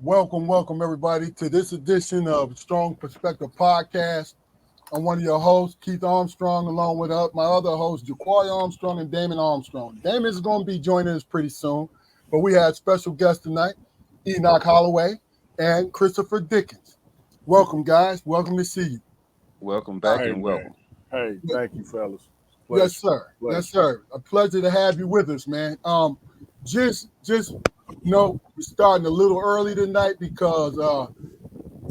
Welcome everybody to this edition of Strong Perspective Podcast. I'm one of your hosts, Keith Armstrong, along with my other hosts, Jaquari Armstrong and Damon Armstrong. Damon is going to be joining us pretty soon, but we had special guests tonight, Enoch Holloway and Christopher Dickens. Welcome, guys. Welcome to see you. Welcome back Hey, and welcome. Hey, thank you, fellas. Pleasure. Yes, sir. Pleasure. Yes, sir. A pleasure to have you with us, man. Just we're starting a little early tonight because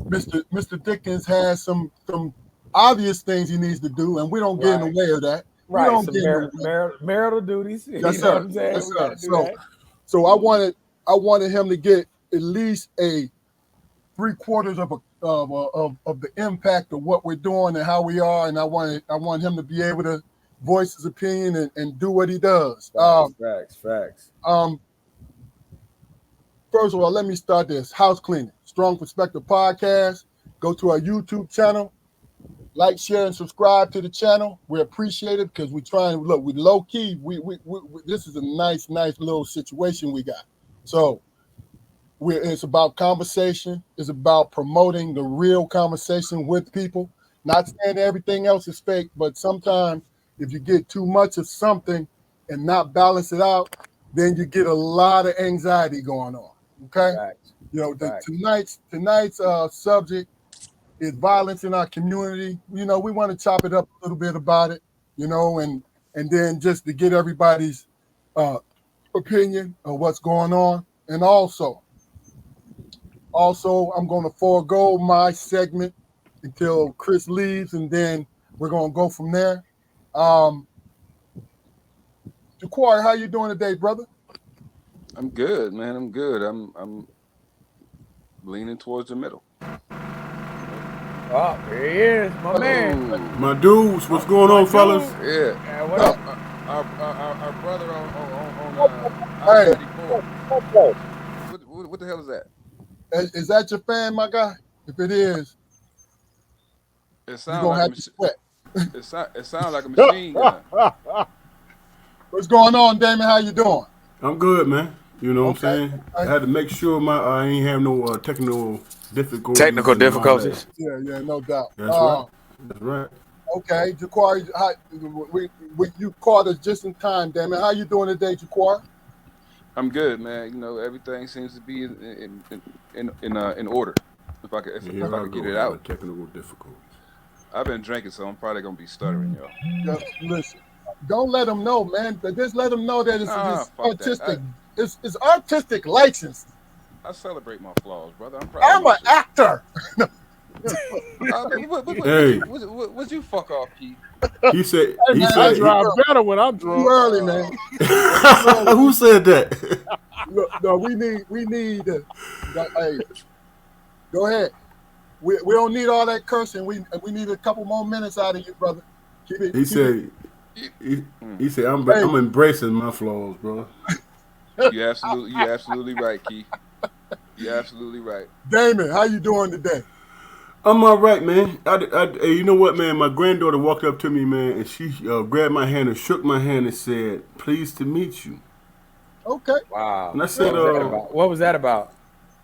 Mr. Dickens has some obvious things he needs to do, and we don't get in the way of that. Right. We don't get marital duties. Yes, sir. Yes, sir. So I wanted him to get at least a 3/4 of the impact of what we're doing and how we are, and I want him to be able to voice his opinion and do what he does. Facts. First of all, let me start this. House cleaning. Strong Perspective Podcast. Go to our YouTube channel. Like, share, and subscribe to the channel. We appreciate it because we're trying to look. We low key. We this is a nice little situation we got. So it's about conversation. It's about promoting the real conversation with people. Not saying everything else is fake, but sometimes if you get too much of something and not balance it out, then you get a lot of anxiety going on. Okay, Facts. Tonight's subject is violence in our community. We want to chop it up a little bit about it, and then just to get everybody's opinion of what's going on. And also I'm going to forego my segment until Chris leaves, and then we're going to go from there. Jaquari, how you doing today, brother? I'm good, man. I'm good. I'm leaning towards the middle. Oh, there he is, my man. My dudes, what's going on, fellas? Yeah. What up? Our brother on Hey. What the hell is that? Is that your fan, my guy? If it is, It you're sounds going to like have to sweat. it sounds like a machine gun. What's going on, Damon? How you doing? I'm good, man. You know what I'm saying? Okay. I had to make sure I ain't have no technical difficulties. Technical and all difficulties. that. Yeah, no doubt. That's right. Okay, Jaquari, you caught us just in time, Damon. How you doing today, Jaquari? I'm good, man. Everything seems to be in order. If I could get it out. Technical difficulties. I've been drinking, so I'm probably gonna be stuttering, y'all. Yeah, listen, don't let them know, man. Just let them know that it's artistic. It's artistic license. I celebrate my flaws, brother. I'm an actor. Would you fuck off, Keith? He said. I drive better when I'm drunk. Too early, man. Who said that? No, we need. Hey, go ahead. We don't need all that cursing. We need a couple more minutes out of you, brother. He said I'm embracing my flaws, bro. You're absolutely right, Keith. You're absolutely right. Damon, how you doing today? I'm all right, man. You know what, man? My granddaughter walked up to me, man, and she grabbed my hand and shook my hand and said, "Pleased to meet you." Okay. Wow. And I said, what was that about?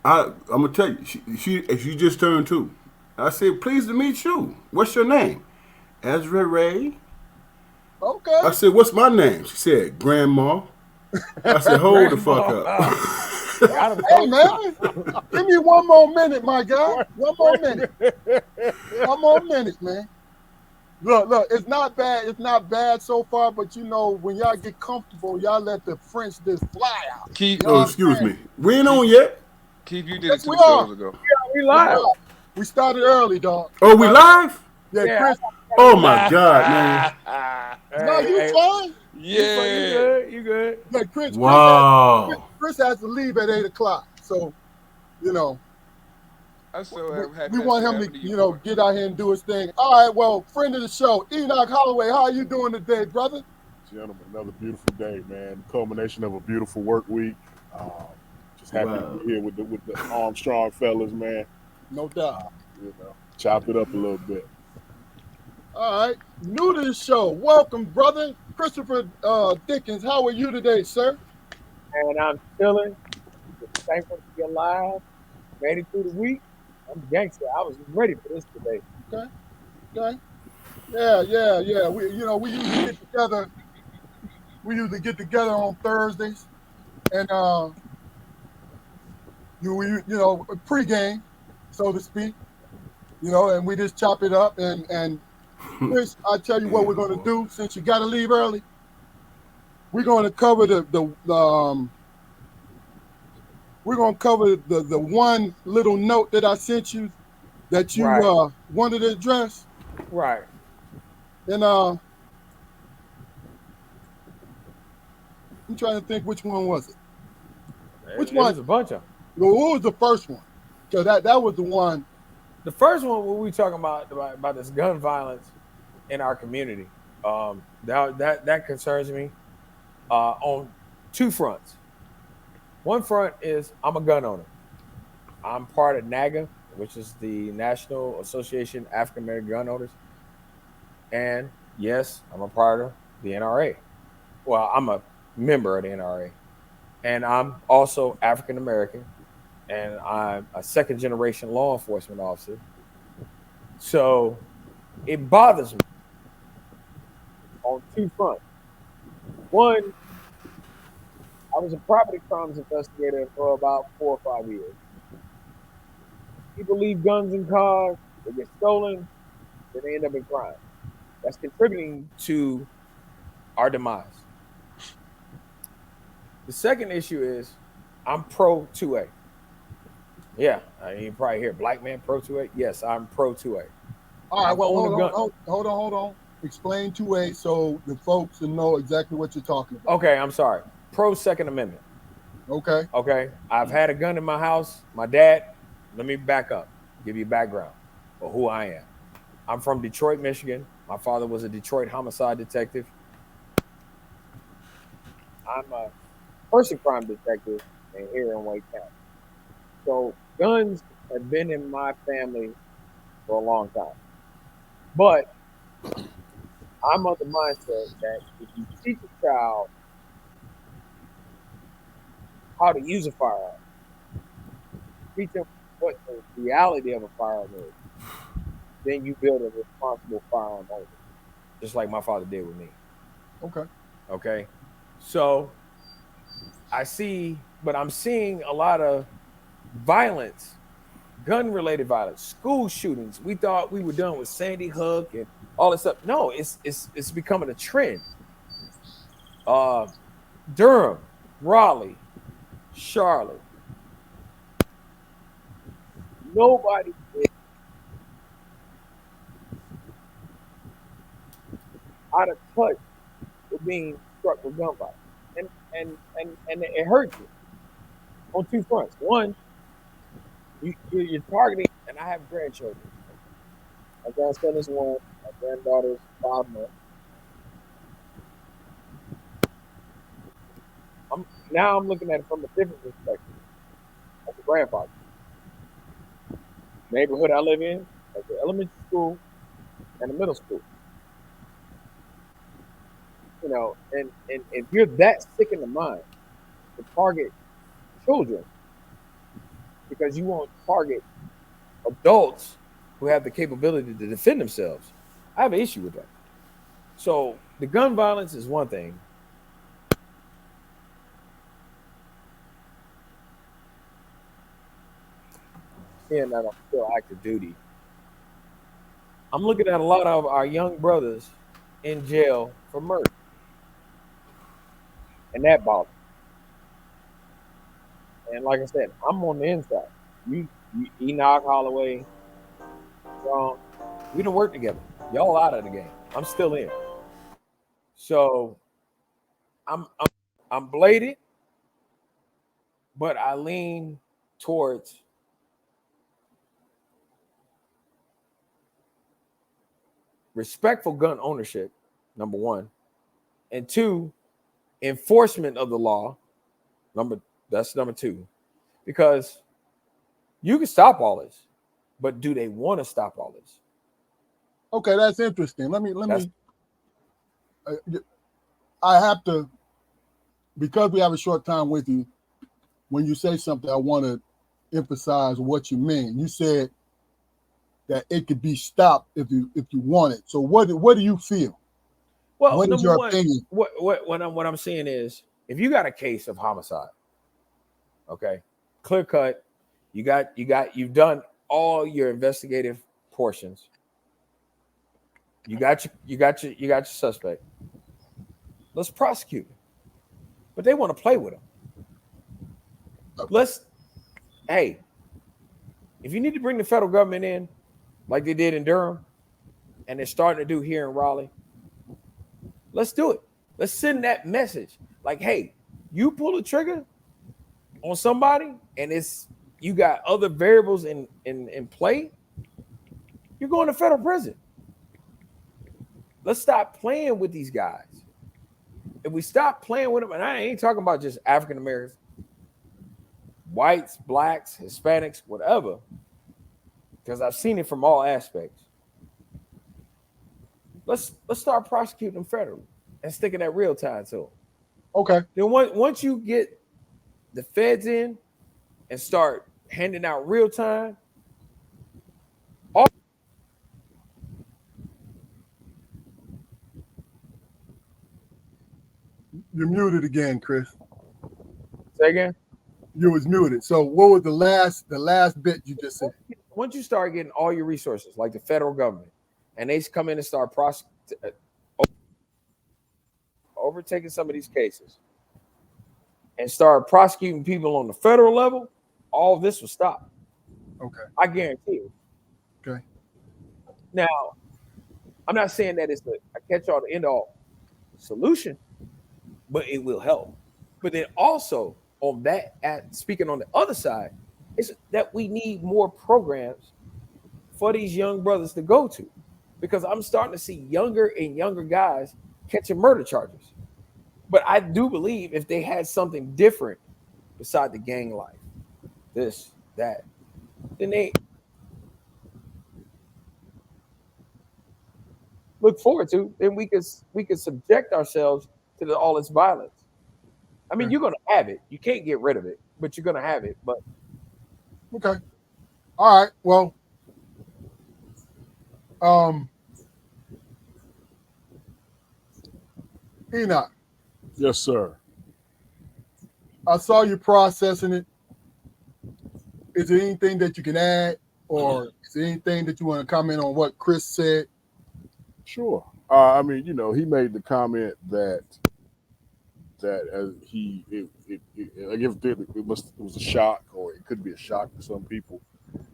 I'm gonna tell you, she just turned 2. I said, "Pleased to meet you. What's your name?" Ezra Ray. Okay. I said, "What's my name?" She said, "Grandma." I said, "Hold the fuck up." Hey, man, give me one more minute, my guy. One more minute, man. Look, it's not bad. It's not bad so far, but when y'all get comfortable, y'all let the French just fly out. Keith, excuse me. We ain't on yet. Keith, you did it 2 we shows are. ago. Yeah, we live. We started early, dog. Oh, we live? Yeah, Chris. Oh my God, man. No, you fine? Yeah. You good? Yeah, Chris. Wow. Chris has to leave at 8:00, so I still have we want him to get out here and do his thing. All right, well, friend of the show, Enoch Holloway, how are you doing today, brother? Gentlemen, another beautiful day, man. The culmination of a beautiful work week. Just happy to be here with the Armstrong fellas, man. No doubt. Chop it up a little bit. All right, new to the show. Welcome, brother. Christopher Dickens, how are you today, sir? And I'm chilling. Just thankful to be alive. Made it through the week. I'm gangster. I was ready for this today. Okay. Yeah. We usually get together. We usually get together on Thursdays, and pregame, so to speak. And we just chop it up. And Chris, I tell you what we're going to do. Since you got to leave early, we're going to cover we're going to cover the one little note that I sent you that you Right. wanted to address. Right. And I'm trying to think which one was it. Which It one? was a bunch of them. What was the first one? Because that was the one. The first one, what we talking about this gun violence in our community. That concerns me on two fronts. One front is I'm a gun owner. I'm part of NAGA, which is the National Association of African American Gun Owners. And yes, I'm a part of the NRA. Well, I'm a member of the NRA. And I'm also African American. And I'm a second generation law enforcement officer. So it bothers me on two fronts. One, I was a property crimes investigator for about 4 or 5 years. People leave guns in cars, they get stolen, then they end up in crime. That's contributing to our demise. The second issue is I'm pro 2A. Yeah, you probably hear black man pro 2A. Yes, I'm pro 2A. All right, well, hold on. Explain 2A so the folks will know exactly what you're talking about. Okay, I'm sorry. Pro Second Amendment. Okay. I've had a gun in my house. My dad, let me back up, give you background of who I am. I'm from Detroit, Michigan. My father was a Detroit homicide detective. I'm a person crime detective here in Wake County. So guns have been in my family for a long time. But I'm of the mindset that if you teach a child how to use a firearm, teach them what the reality of a firearm is, then you build a responsible firearm owner, just like my father did with me. Okay. So I'm seeing a lot of violence, gun-related violence, school shootings. We thought we were done with Sandy Hook and all this stuff. No, it's becoming a trend. Durham, Raleigh, Charlotte. Nobody is out of touch with being struck with gun violence. And it hurts you on two fronts. One, you're targeting, and I have grandchildren. My grandson is 1, my granddaughter is 5 months. I'm looking at it from a different perspective as a grandfather. The neighborhood I live in, like the elementary school and the middle school. And if you're that sick in the mind to target children because you won't target adults who have the capability to defend themselves, I have an issue with that. So the gun violence is one thing. Seeing that I'm still active duty, I'm looking at a lot of our young brothers in jail for murder. And that bothers me. And like I said, I'm on the inside. You Enoch, Holloway, John, we don't work together. Y'all out of the game. I'm still in. So I'm bladed, but I lean towards respectful gun ownership, number one, and two, enforcement of the law. That's number two, because you can stop all this, but do they want to stop all this? Okay, that's interesting. Let me. I have to, because we have a short time with you. When you say something, I want to emphasize what you mean. You said that it could be stopped if you want it. So what do you feel? Well, What is number your one, opinion? what I'm saying is, if you got a case of homicide, okay, clear cut, you've done all your investigative portions. You got your suspect. Let's prosecute him. But they want to play with him. Hey, if you need to bring the federal government in, like they did in Durham, and they're starting to do here in Raleigh, let's do it. Let's send that message. Like, hey, you pull the trigger on somebody, and you got other variables in play, you're going to federal prison. Let's stop playing with these guys. If we stop playing with them, and I ain't talking about just African Americans, whites, blacks, Hispanics, whatever, because I've seen it from all aspects. Let's start prosecuting them federally and sticking that real time to them. Okay. Then once you get the feds in and start handing out real time, You're muted again, Chris. say again. You was muted. So what was the last bit you just said? Once you start getting all your resources, like the federal government, and they come in and start overtaking some of these cases and start prosecuting people on the federal level, all of this will stop. Okay. I guarantee you. Okay. Now, I'm not saying that it's a catch-all to end-all solution, but it will help. But then also on that, speaking on the other side, is that we need more programs for these young brothers to go to, because I'm starting to see younger and younger guys catching murder charges. But I do believe if they had something different beside the gang life, this, that, then they look forward to, then we could subject ourselves to all this violence. I mean, you're going to have it. You can't get rid of it, but you're going to have it. But okay. All right. Well, Enoch. Yes, sir. I saw you processing it. Is there anything that you can add, or is there anything that you want to comment on what Chris said? Sure. I mean, he made the comment that as it was a shock, or it could be a shock to some people,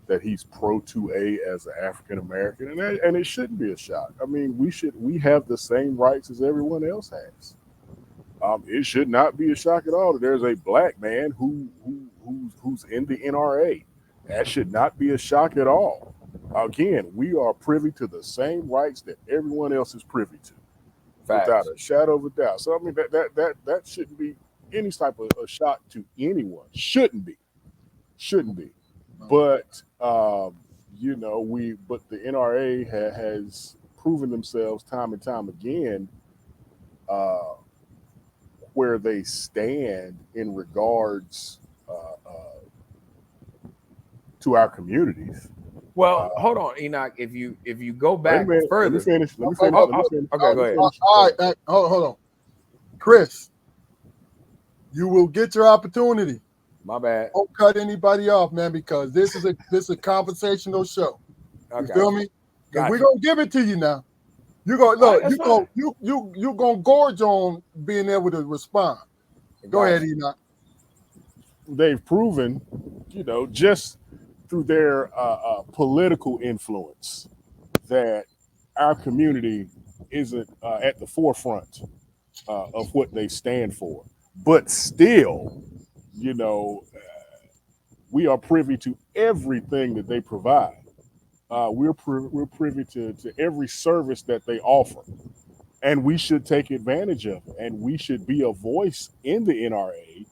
that he's pro 2A as an African American, and it shouldn't be a shock. I mean, we have the same rights as everyone else has. It should not be a shock at all that there's a black man who's in the NRA. That should not be a shock at all. Again, we are privy to the same rights that everyone else is privy to. Facts. Without a shadow of a doubt. So I mean that shouldn't be any type of a shock to anyone. Shouldn't be. But but the NRA has proven themselves time and time again where they stand in regards to our communities. well, hold on, Enoch. If you go back further, Let me finish. Okay, go ahead. All right, hold on, Chris. You will get your opportunity. My bad. Don't cut anybody off, man, because this is a conversational show. You feel me? Gotcha. We're gonna give it to you now. You're gonna look. You're gonna gorge on being able to respond. Go ahead, Enoch. They've proven, just through their political influence, that our community isn't at the forefront of what they stand for. But still, we are privy to everything that they provide. We're privy to every service that they offer, and we should take advantage of it. And we should be a voice in the NRA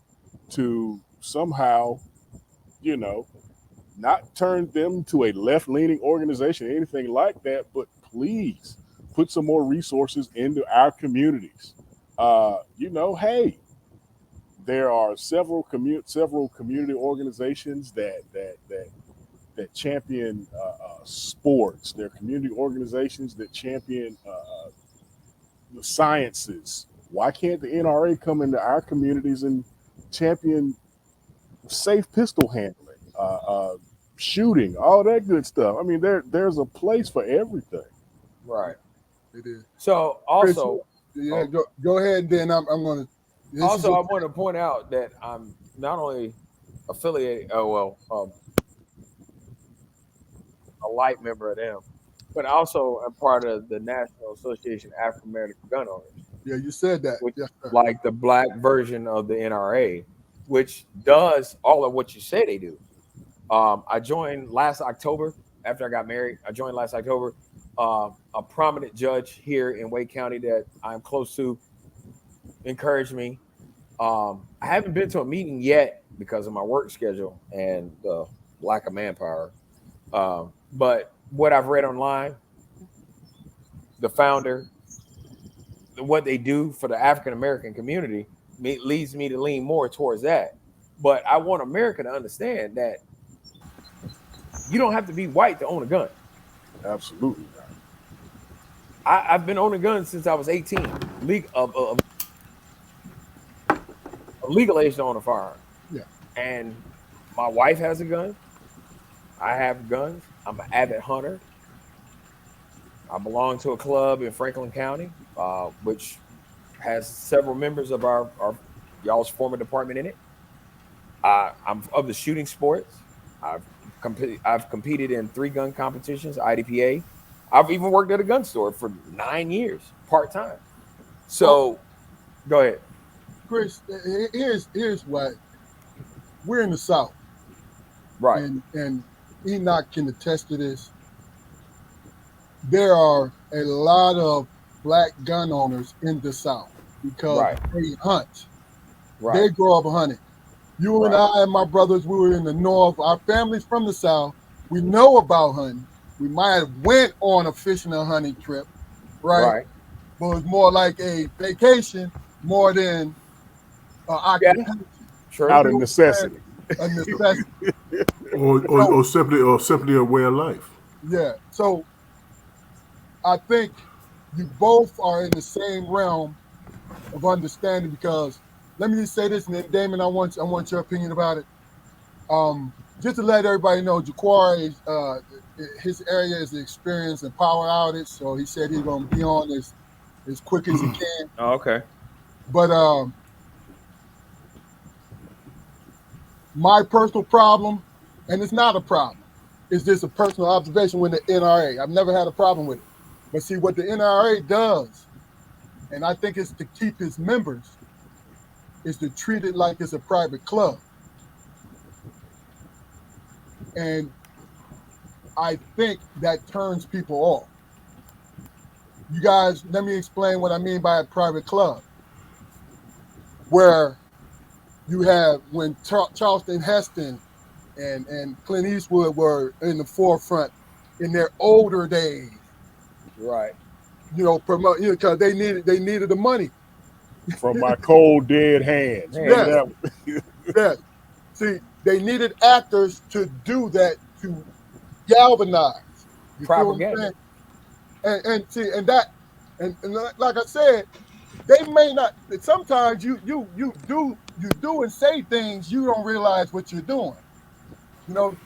to somehow, not turn them to a left-leaning organization, anything like that, but please put some more resources into our communities. Hey, there are several community organizations that champion sports. There are community organizations that champion the sciences. Why can't the NRA come into our communities and champion safe pistol handling, shooting, all that good stuff? I mean, there's a place for everything. Right. It is. So also, yeah, go ahead. Then I'm going to. Also, I want to point out that I'm not only affiliated, a light member of them, but also a part of the National Association of African American Gun Owners. Yeah, you said that. Which, yes, like the black version of the NRA, which does all of what you say they do. I joined last October after I got married. I joined last October. A prominent judge here in Wake County that I'm close to encouraged me. I haven't been to a meeting yet because of my work schedule and the lack of manpower. But what I've read online, the founder, what they do for the African American community leads me to lean more towards that. But I want America to understand that you don't have to be white to own a gun. Absolutely. I've been owning guns since I was 18. Legal age to own a firearm. Yeah. And my wife has a gun. I have guns. I'm an avid hunter. I belong to a club in Franklin County, which has several members of our y'all's former department in it. I'm of the shooting sports. I've competed in 3 gun competitions, IDPA. I've even worked at a gun store for 9 years, part-time. So, go ahead. Chris, here's what we're in the South, right? And Enoch can attest to this. There are a lot of black gun owners in the South because they hunt. Right. They grow up hunting. You and I and my brothers, we were in the North. Our family's from the South. We know about hunting. We might have went on a fishing or hunting trip, right? But it's more like a vacation more than occupation. Out of necessity. A necessity. or simply a way of life. Yeah. So I think you both are in the same realm of understanding, because let me just say this, and then Damon, I want your opinion about it. Just to let everybody know, Jaquari, his area is experiencing power outage, so he said he's gonna be on as quick as he can. Oh, okay. But my personal problem, and it's not a problem, it's just a personal observation with the NRA. I've never had a problem with it. But see, what the NRA does, and I think it's to keep its members, is to treat it like it's a private club. And I think that turns people off. You guys, let me explain what I mean by a private club. Where you have, when Charleston Heston and Clint Eastwood were in the forefront in their older days. Right. You know, promote, because they needed the money. From my cold dead hands. Yes. See, they needed actors to do that, to galvanize. You propaganda. And like I said, they may not. Sometimes you do and say things you don't realize what you're doing. You know,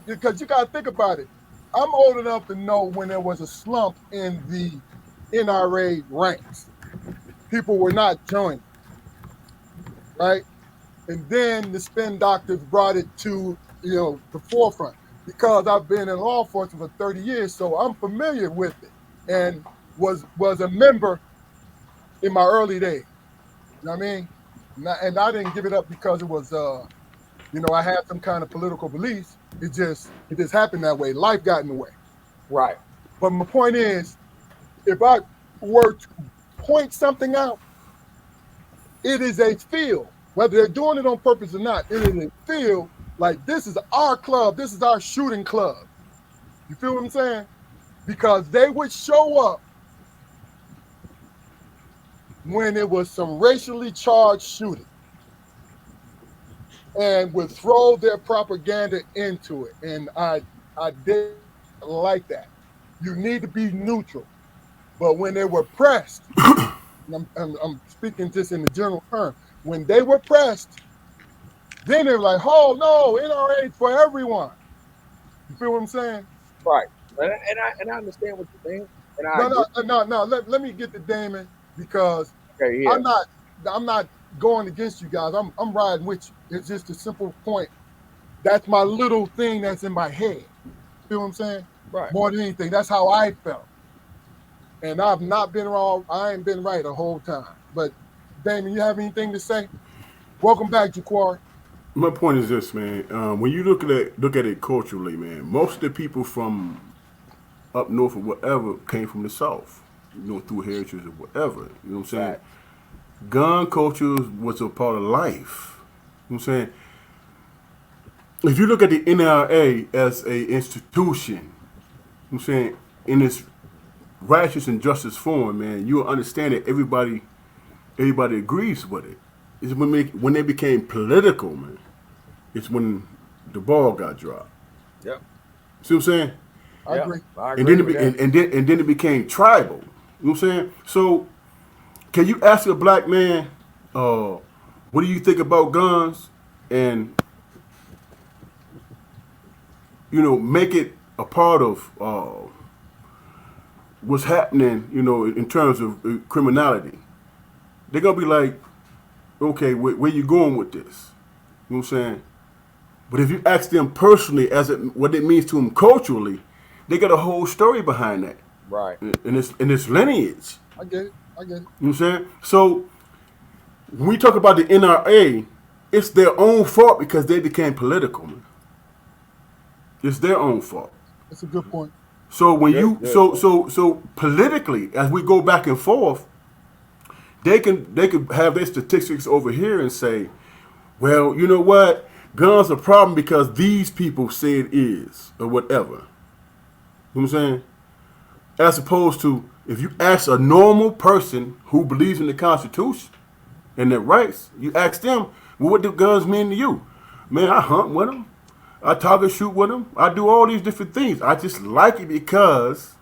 because you got to think about it. I'm old enough to know when there was a slump in the NRA ranks. People were not joining, right? And then the spin doctors brought it to, the forefront, because I've been in law enforcement for 30 years, so I'm familiar with it, and was a member in my early days. You know what I mean? And I didn't give it up because it was, I had some kind of political beliefs. It just happened that way. Life got in the way. Right. But my point is, if I were to point something out, it is a feel, whether they're doing it on purpose or not, it is a feel like this is our club, this is our shooting club. You feel what I'm saying? Because they would show up when it was some racially charged shooting. and would throw their propaganda into it. And I did like that. You need to be neutral. But when they were pressed, I'm speaking just in the general term, when they were pressed, then they were like, oh no, NRA for everyone. You feel what I'm saying? Right. And I understand what you're saying, and I No, agree. no. Let me get to Damon because Okay, yeah. I'm not going against you guys. I'm riding with you. It's just a simple point. That's my little thing that's in my head. Feel what I'm saying? Right. More than anything, that's how I felt. And I've not been wrong. I ain't been right the whole time. But Damon, you have anything to say? Welcome back, Jaquari. My point is this, man. When you look at it culturally, man, most of the people from up north or whatever came from the south, through heritage or whatever. You know what I'm saying? Right. Gun culture was a part of life. You know what I'm saying? If you look at the NRA as a institution, you know what I'm saying, in its righteous and justice form, man, you'll understand that everybody agrees with it. It's when they became political, man. It's when the ball got dropped. Yep. See what I'm saying? I agree. I And agree then with that. and then it became tribal. You know what I'm saying? So, can you ask a black man, what do you think about guns, and make it a part of what's happening, in terms of criminality? They're gonna be like, okay, where you going with this? You know what I'm saying? But if you ask them personally, what it means to them culturally, they got a whole story behind that. Right. In this lineage. I get it. You know what I'm saying? So when we talk about the NRA, it's their own fault because they became political, man. It's their own fault. That's a good point. So when Good. so politically, as we go back and forth, they could have their statistics over here and say, well, you know what? Guns are a problem because these people say it is, or whatever. You know what I'm saying? As opposed to, if you ask a normal person who believes in the Constitution and their rights, you ask them, well, what do guns mean to you? Man, I hunt with them. I target shoot with them. I do all these different things. I just like it because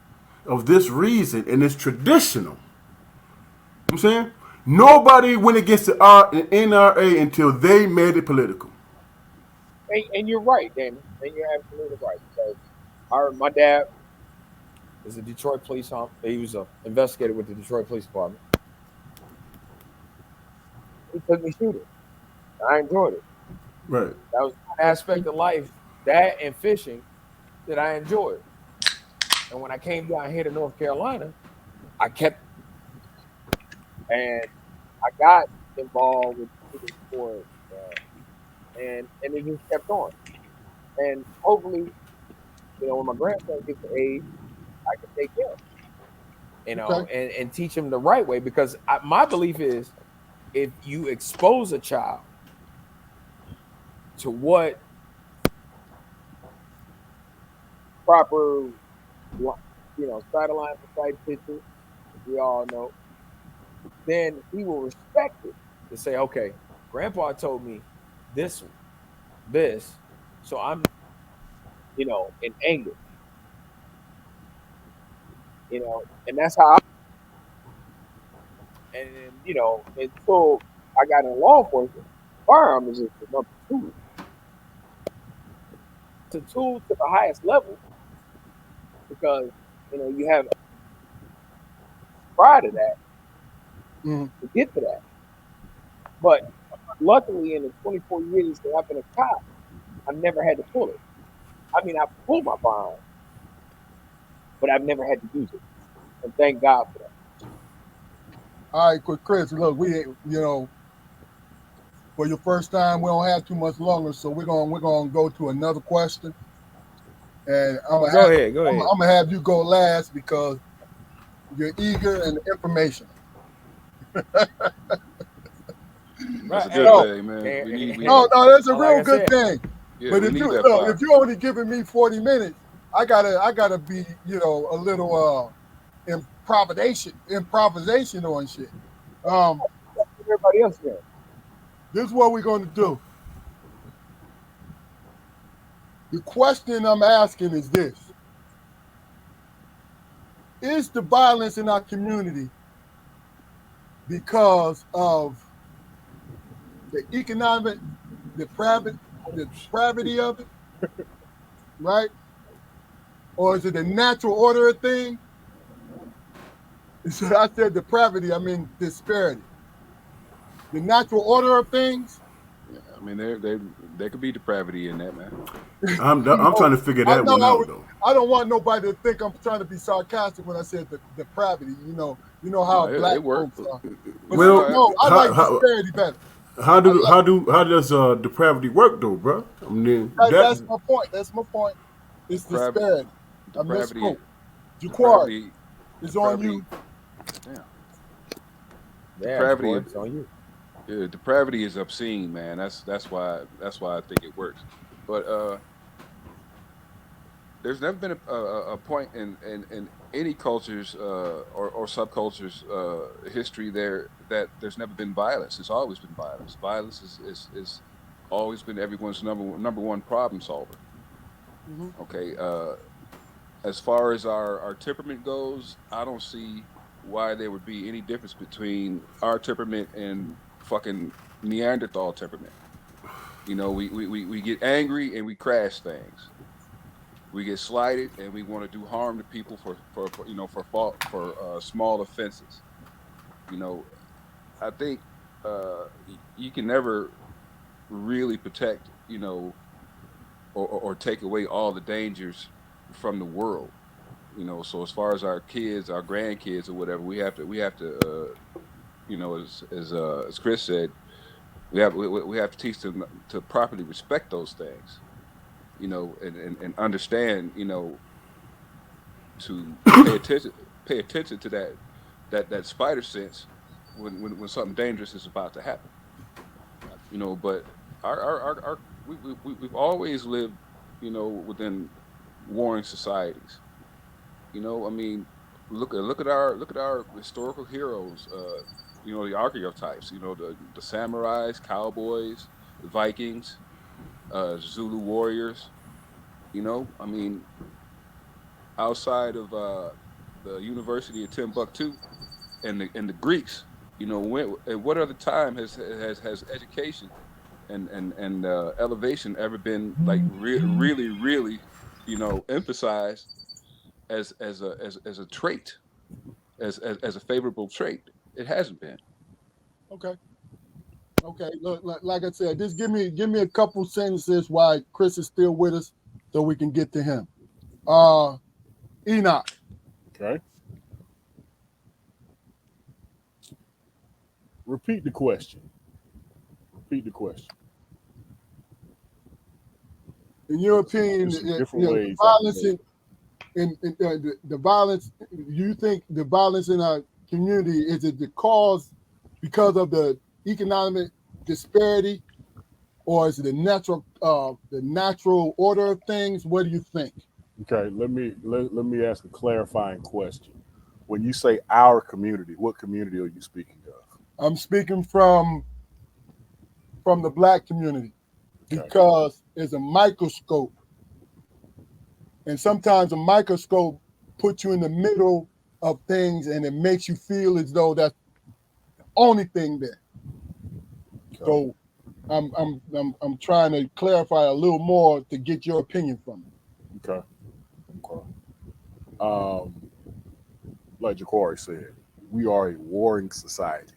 of this reason, and it's traditional. You know what I'm saying? Nobody went against the NRA until they made it political. And you're right, Damon. And you're absolutely right. Because my dad is a Detroit police officer. He was an investigator with the Detroit Police Department. He took me shooting. I enjoyed it. Right. That was one aspect of life, that and fishing, that I enjoyed. And when I came down here to North Carolina, I kept, and I got involved with shooting sports, and it just kept on. And hopefully, when my grandson gets to age, I can take him, Okay. and teach him the right way. Because my belief is, if you expose a child to what proper, satellite sight pictures, we all know, then he will respect it. To say, okay, Grandpa told me this, so I'm, in anger, and that's how. And until I got in law enforcement, firearm is just another tool. It's a tool to the highest level because you have pride of that to get to that. But luckily, in the 24 years that I've been a cop, I've never had to pull it. I mean, I pulled my firearm, but I've never had to use it, and thank God for that. All right, quick, Chris. Look, for your first time, we don't have too much longer, so we're gonna go to another question. And Go ahead. I'm gonna have you go last because you're eager and informational. That's a Right. good thing, man. We need No, that's a Like real I good said, thing. yeah, But we if need you that look, fire. if you only giving me 40 minutes, I gotta be, a little improvisation on shit. everybody else there. This is what we're gonna do. The question I'm asking is this: is the violence in our community because of the economic depravity of it, right? Or is it a natural order of things? So I said depravity, I mean disparity. The natural order of things. Yeah, I mean, there could be depravity in that, man. I'm trying to figure that one out though. I don't want nobody to think I'm trying to be sarcastic when I said the depravity. You know how black folks are. But Well, no, I like disparity better. How does depravity work though, bro? I mean, that's my point. That's my point. It's disparity. I misspoke. Jaquari, it's on you. Yeah, depravity is on you. Yeah, depravity is obscene, man. That's why I think it works. But there's never been a point in any culture's or subculture's history there that there's never been violence. It's always been violence. Violence is always been everyone's number one problem solver. Mm-hmm. Okay. As far as our temperament goes, I don't see why there would be any difference between our temperament and fucking Neanderthal temperament. You know, we get angry and we crash things. We get slighted and we want to do harm to people for small offenses. You know, I think you can never really protect, or take away all the dangers from the world. You know, so as far as our kids, our grandkids, or whatever, we have to, as Chris said, we have to teach them to properly respect those things. You know, and understand, to pay attention to that spider sense when something dangerous is about to happen. You know, but we've always lived, within warring societies. You know, I mean, look at our historical heroes. The archetypes. The samurais, cowboys, the Vikings, Zulu warriors. I mean, outside of the University of Timbuktu and the Greeks, at what other time has education and elevation ever been like really emphasized as a trait, as a favorable trait? It hasn't been. Okay. Look, like I said, just give me a couple sentences why Chris is still with us, so we can get to him. Enoch. Okay. Repeat the question. In your opinion, the violence the violence. You think the violence in our community is it the cause because of the economic disparity, or is it the natural order of things? What do you think? Okay, let me ask a clarifying question. When you say our community, what community are you speaking of? I'm speaking from the black community, because it's a microscope, and sometimes a microscope puts you in the middle of things, and it makes you feel as though that's the only thing there. Okay. So I'm trying to clarify a little more to get your opinion from it. Okay. Like Jaquari said, we are a warring society.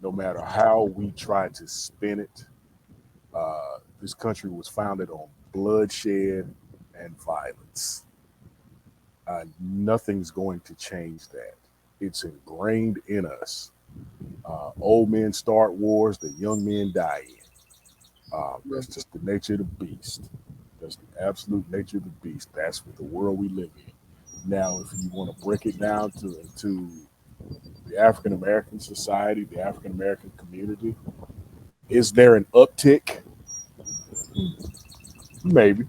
No matter how we try to spin it, this country was founded on bloodshed and violence. Nothing's going to change that. It's ingrained in us. Old men start wars, the young men die in. That's just the nature of the beast. That's the absolute nature of the beast. That's the world we live in. Now, if you want to break it down to the African American society, the African American community, is there an uptick? Maybe.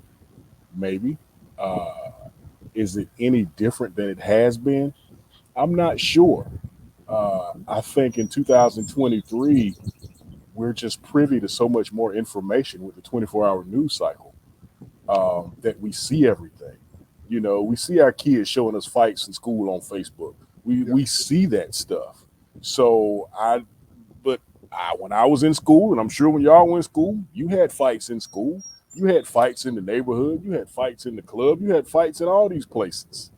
Is it any different than it has been? I'm not sure. I think in 2023, we're just privy to so much more information with the 24-hour news cycle. that we see everything. You know, we see our kids showing us fights in school on Facebook. We see that stuff. So when I was in school, and I'm sure when y'all went to school, you had fights in school. You had fights in the neighborhood. You had fights in the club. You had fights in all these places.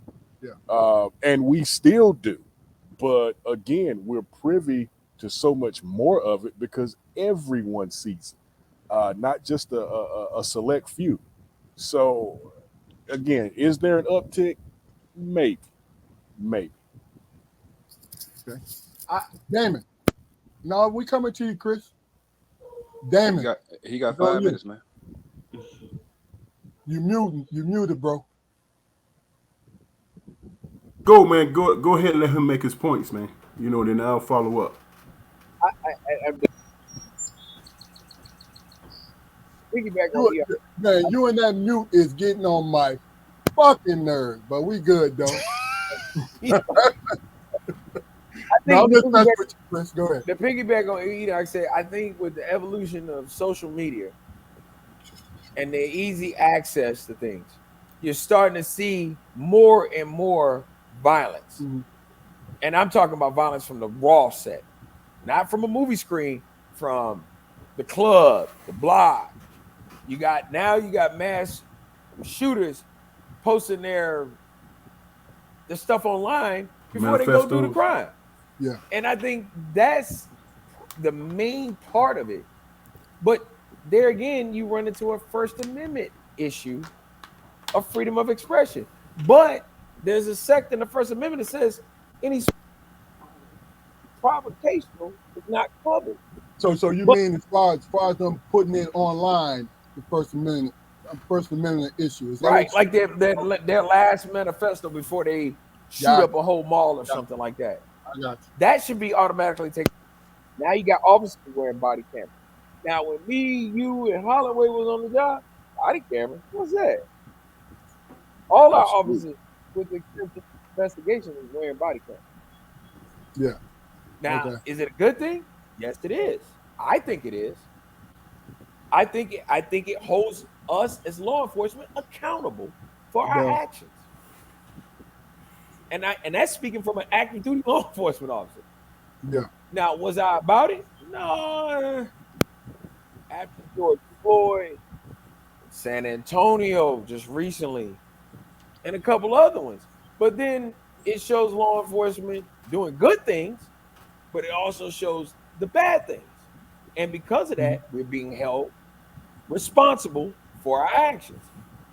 And we still do. But again, we're privy to so much more of it because everyone sees it, not just a select few. So again, is there an uptick? Maybe. Okay. Damon. No, we coming to you, Chris. Damon. He got Go 5 minutes, man. You muted, bro. Go, man. Go ahead and let him make his points, man. You know, then I'll follow up. Piggyback on Man, you and that mute is getting on my fucking nerves, but we good though. No, I'm just messing with you, Chris. Go ahead. The piggyback on Enoch said, I think with the evolution of social media and the easy access to things, you're starting to see more and more violence. Mm-hmm. And I'm talking about violence from the raw set, not from a movie screen, from the club, the block. You got mass shooters posting their stuff online before they go do the crime. Yeah. And I think that's the main part of it. But there again, you run into a First Amendment issue of freedom of expression. But there's a sect in the First Amendment that says any provocational is not covered. So you mean as far as them putting it online, the First Amendment issue is that right? Like their last manifesto before they shoot up a whole mall or something like that. I got you. That should be automatically taken. Now you got officers wearing body cameras. Now when me, you, and Holloway was on the job, body camera, what's that? All our officers with the investigation is wearing body cameras. Yeah. Now, is it a good thing? Yes, it is. I think it is. I think it holds us as law enforcement accountable for our actions. And that's speaking from an active duty law enforcement officer. Yeah. Now, was I about it? No. After George Floyd, San Antonio just recently, and a couple other ones. But then it shows law enforcement doing good things, but it also shows the bad things. And because of that, we're being held responsible for our actions.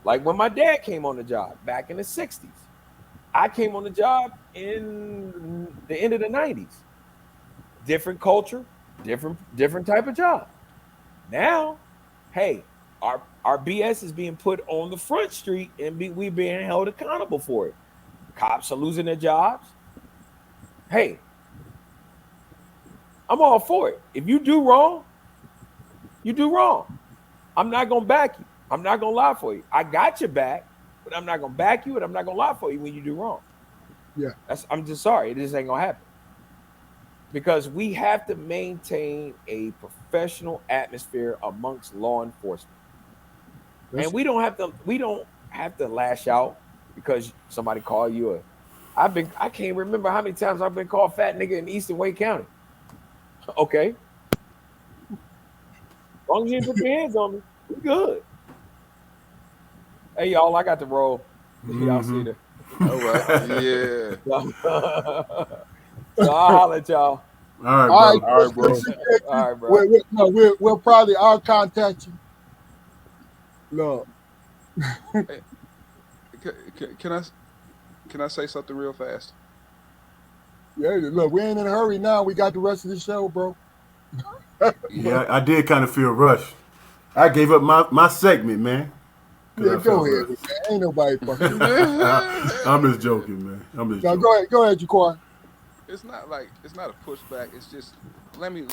Like when my dad came on the job back in the 60s. I came on the job in the end of the 90s. Different culture, different type of job. Now, hey, our BS is being put on the front street and we being held accountable for it. Cops are losing their jobs. Hey, I'm all for it. If you do wrong, you do wrong. I'm not going to back you. I'm not going to lie for you. I got your back, but I'm not going to back you and I'm not going to lie for you when you do wrong. Yeah. I'm just sorry. It just ain't going to happen. Because we have to maintain a professional atmosphere amongst law enforcement. And we don't have to lash out because somebody called you I can't remember how many times I've been called fat nigga in Eastern Wake County. Okay. As long as you didn't put your hands on me, we good. Hey y'all, I got the roll. Y'all see the all right. Yeah. So I'll holler at y'all. All right, bro. All right, bro. We'll probably I'll contact you. No. Hey, can I say something real fast? Yeah, look, we ain't in a hurry now. We got the rest of the show, bro. Yeah, I did kind of feel rushed. I gave up my segment, man. Yeah, go ahead, man. Ain't nobody fucking. I'm just joking, man. Go ahead, Jaquan. It's not a pushback. It's just let me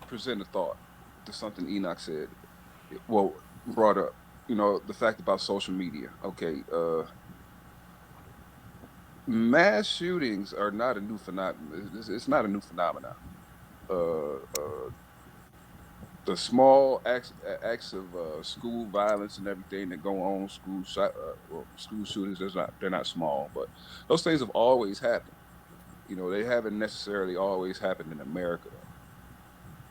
present a thought to something Enoch said. Well, brought up. You know, the fact about social media. Okay, mass shootings are not a new phenomenon. It's not a new phenomenon. the small acts of school violence and everything that go on, school shootings. They're not small, but those things have always happened. They haven't necessarily always happened in America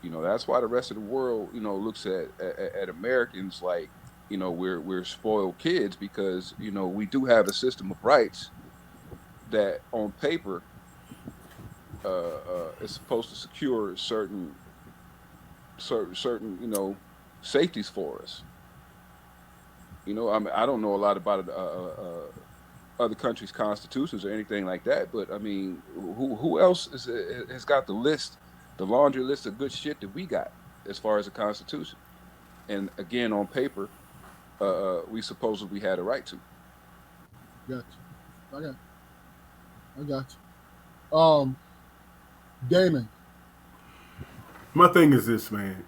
though. That's why the rest of the world, looks at Americans like, we're spoiled kids because, we do have a system of rights that on paper is supposed to secure certain safeties for us. I mean, I don't know a lot about other countries' constitutions or anything like that, but I mean, who else has got the laundry list of good shit that we got as far as the Constitution? And again, on paper, we supposedly had a right to. Got you. I got you. Damon. My thing is this, man.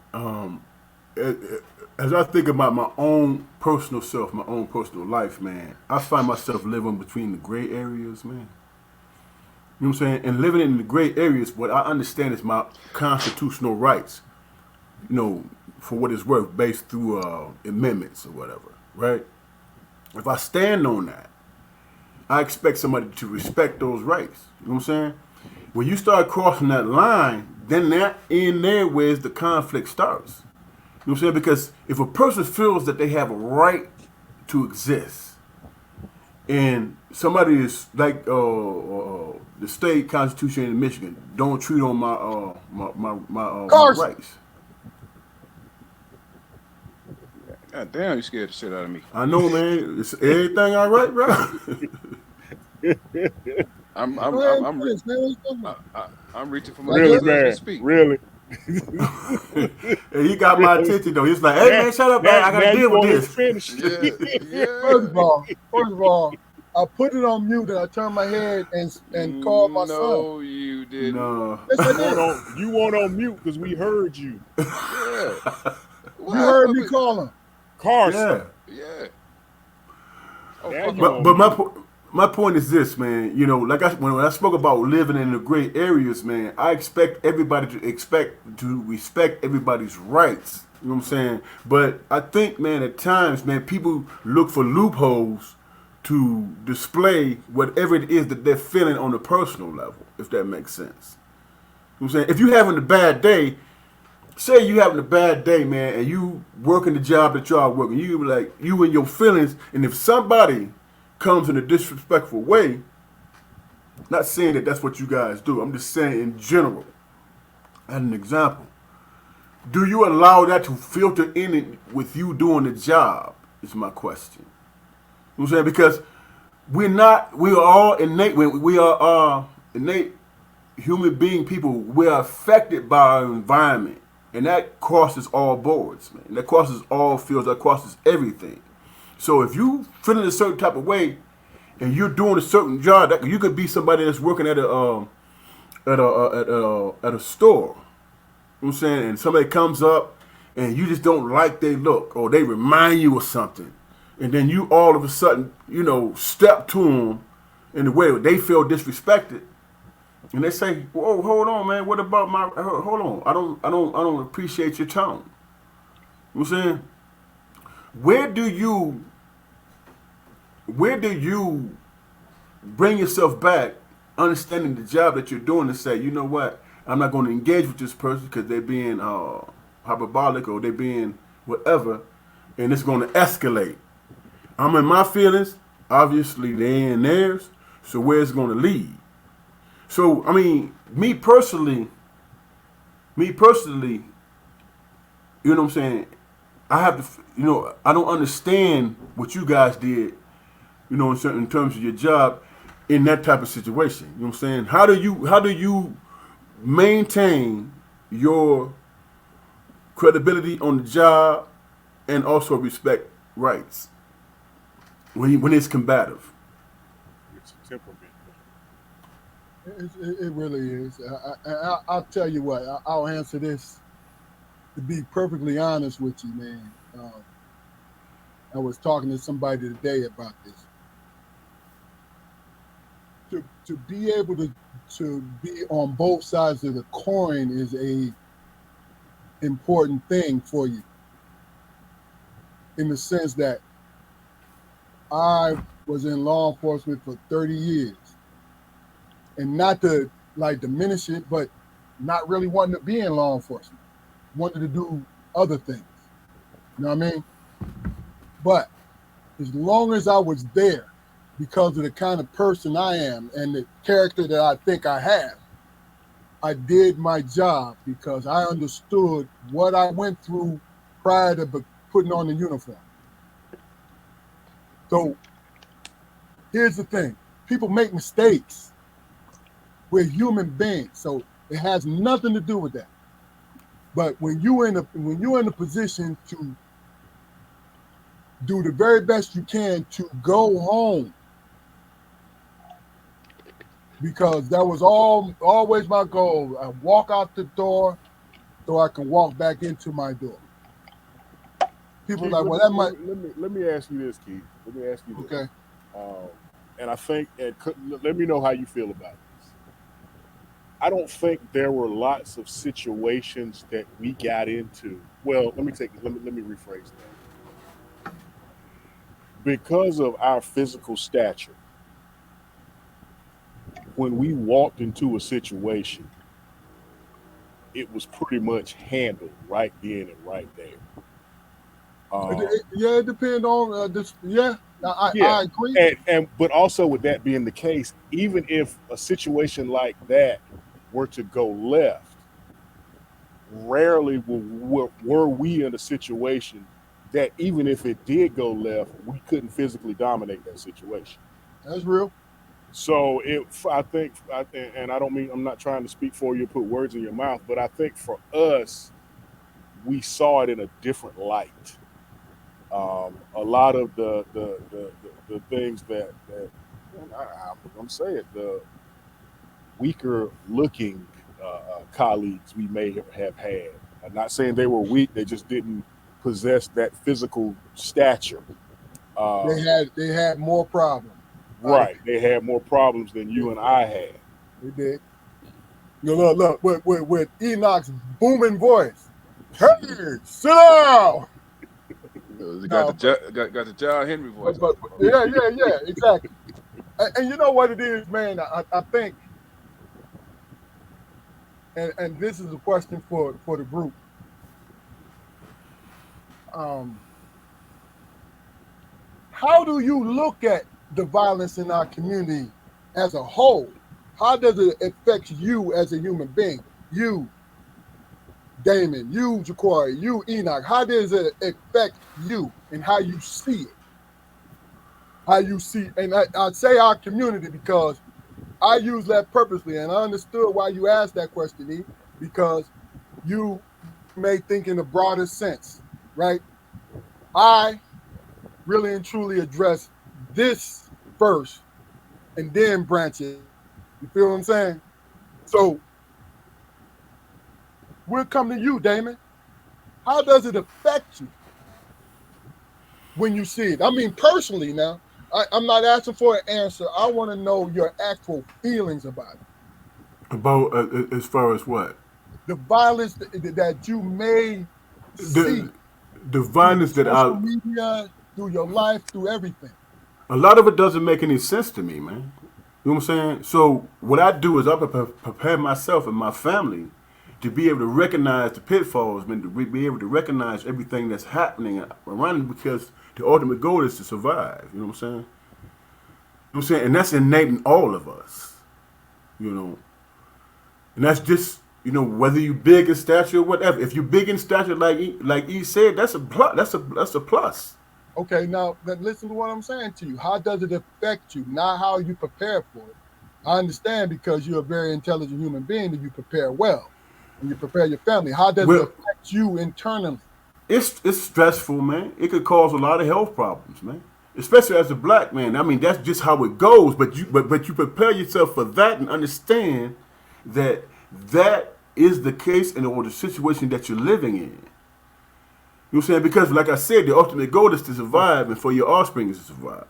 As I think about my own personal self, my own personal life, man, I find myself living between the gray areas, man. You know what I'm saying? And living in the gray areas, what I understand is my constitutional rights, for what it's worth, based through amendments or whatever, right? If I stand on that, I expect somebody to respect those rights. You know what I'm saying? When you start crossing that line, then that in there where the conflict starts. You know what I'm saying? Because if a person feels that they have a right to exist, and somebody is like the state constitution in Michigan, don't treat on my rights. God damn, you scared the shit out of me. I know, man. It's everything all right, bro. I'm reaching for my really as we bad. speak. Really. He got my attention though. He's like, "Hey man, shut up, man. I gotta deal with this." Finish. Yeah. First of all, I put it on mute and I turned my head and called my son. No, you didn't. No. Yes, I did. You weren't on mute because we heard you. Yeah. You heard me call him. Carson. Yeah. But my point is this, man. Like when I spoke about living in the gray areas, man, I expect everybody to respect everybody's rights. You know what I'm saying? But I think, man, at times, man, people look for loopholes to display whatever it is that they're feeling on a personal level, if that makes sense. You know what I'm saying? If you're having a bad day, say you having a bad day, man, and you working the job that y'all working, you in your feelings, and if somebody comes in a disrespectful way, not saying that that's what you guys do, I'm just saying in general, as an example, do you allow that to filter in with you doing the job, is my question. You know what I'm saying? Because we are all innate, we are innate human being people, we are affected by our environment. And that crosses all boards, man. That crosses all fields. That crosses everything. So if you feeling a certain type of way, and you're doing a certain job, that you could be somebody that's working at a store. You know what I'm saying? And somebody comes up, and you just don't like their look, or they remind you of something, and then you all of a sudden, step to them in the way that they feel disrespected. And they say, "Whoa, hold on, man. What about my? Hold on. I don't appreciate your tone." You know what I'm saying? Where do you bring yourself back, understanding the job that you're doing, and say, you know what? I'm not going to engage with this person because they're being hyperbolic or they're being whatever, and it's going to escalate. I'm in my feelings. Obviously, they're in theirs. So where's it going to lead? So, I mean, me personally, you know what I'm saying? I have to, I don't understand what you guys did, in terms of your job in that type of situation. You know what I'm saying? How do you maintain your credibility on the job and also respect rights when it's combative? It's a temperament. It really is. I'll tell you what. I'll answer this. To be perfectly honest with you, man, I was talking to somebody today about this. To be able to be on both sides of the coin is important thing for you in the sense that I was in law enforcement for 30 years. And not to like diminish it, but not really wanting to be in law enforcement, wanted to do other things. You know what I mean? But as long as I was there, because of the kind of person I am and the character that I think I have, I did my job because I understood what I went through prior to putting on the uniform. So here's the thing. People make mistakes. We're human beings, so it has nothing to do with that. But when you're in a position to do the very best you can to go home, because that was always my goal. I walk out the door so I can walk back into my door. People Keith, are like, well, that might. let me ask you this, Keith. Let me ask you this. Okay. And I think, let me know how you feel about this. I don't think there were lots of situations that we got into. Well, let me rephrase that. Because of our physical stature, when we walked into a situation, it was pretty much handled right then and right there. Yeah, it depends on this. Yeah, I agree. And but also with that being the case, even if a situation like that were to go left, rarely were we in a situation that even if it did go left, we couldn't physically dominate that situation. That's real. So I think, and I don't mean, I'm not trying to speak for you, put words in your mouth, but I think for us, we saw it in a different light. A lot of the things that I'm saying, the weaker looking colleagues we may have had. I'm not saying they were weak; they just didn't possess that physical stature. They had more problems. Right, they had more problems than you and I had. They did. You know, look, with Enoch's booming voice. Hey, sit down. Got the John Henry voice. But yeah, exactly. And you know what it is, man? I think, and this is a question for the group. How do you look at the violence in our community as a whole? How does it affect you as a human being? You, Damon, you, Jaquari, you, Enoch. How does it affect you and how you see it? How you see, and I say our community because I use that purposely, and I understood why you asked that question, E, because you may think in the broader sense, right? I really and truly address this first and then branch it. You feel what I'm saying? So we'll come to you, Damon. How does it affect you when you see it? I mean, personally now, I'm not asking for an answer. I want to know your actual feelings about it. About as far as what? The violence that you may see. The violence that social media, through your life, through everything. A lot of it doesn't make any sense to me, man. You know what I'm saying? So what I do is I prepare myself and my family to be able to recognize the pitfalls, man, to be able to recognize everything that's happening around me, because the ultimate goal is to survive. You know what I'm saying? You know what I'm saying? And that's innate in all of us. You know. And that's just, you know, whether you big in stature or whatever. If you're big in stature, like E said, that's a plus. That's a plus. Okay, now listen to what I'm saying to you. How does it affect you? Not how you prepare for it. I understand because you're a very intelligent human being that you prepare well and you prepare your family. How does it affect you internally? It's stressful, man. It could cause a lot of health problems, man. Especially as a black man. I mean, that's just how it goes. But you prepare yourself for that and understand that is the case in the situation that you're living in. You know what I'm saying? Because, like I said, the ultimate goal is to survive and for your offspring is to survive.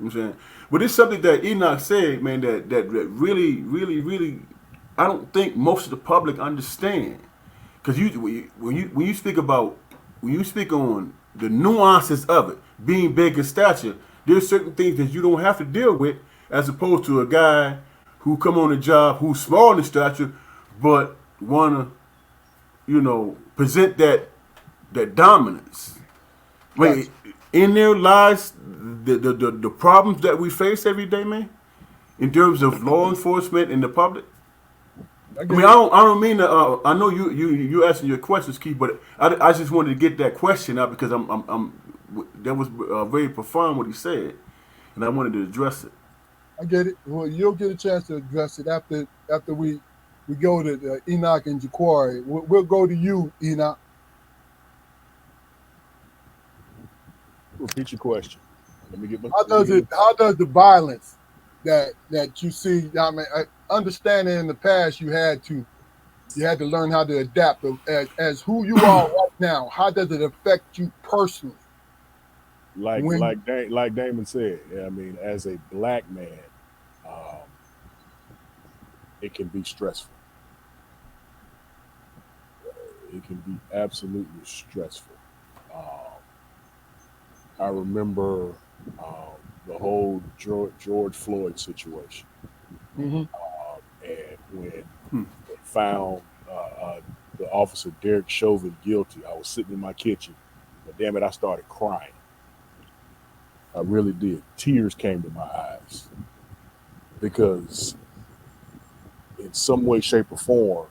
You know what I'm saying? But it's something that Enoch said, man, that really, really, really, I don't think most of the public understand. because when you speak on the nuances of it, being big in stature, there's certain things that you don't have to deal with, as opposed to a guy who come on the job who's small in stature, but wanna, present that dominance. I mean, Gotcha. in there lies the problems that we face every day, man, in terms of law enforcement and the public. I I get mean, it. I don't mean to. I know you asking your questions, Keith, but I just wanted to get that question out because that was very profound what he said, and I wanted to address it. I get it. Well, you'll get a chance to address it after we go to Enoch and Jaquari. We'll go to you, Enoch. Repeat your question. Let me get my. How does the violence that you see? I mean, understanding in the past you had to learn how to adapt as who you are right now. How does it affect you personally? like When like like Damon said. I mean, as a black man, um, it can be stressful. It can be absolutely stressful. Um, I remember the whole George Floyd situation, Mhm. and when Hmm. they found the officer Derek Chauvin guilty, I was sitting in my kitchen, but damn it, I started crying. I really did. Tears came to my eyes because, in some way, shape, or form,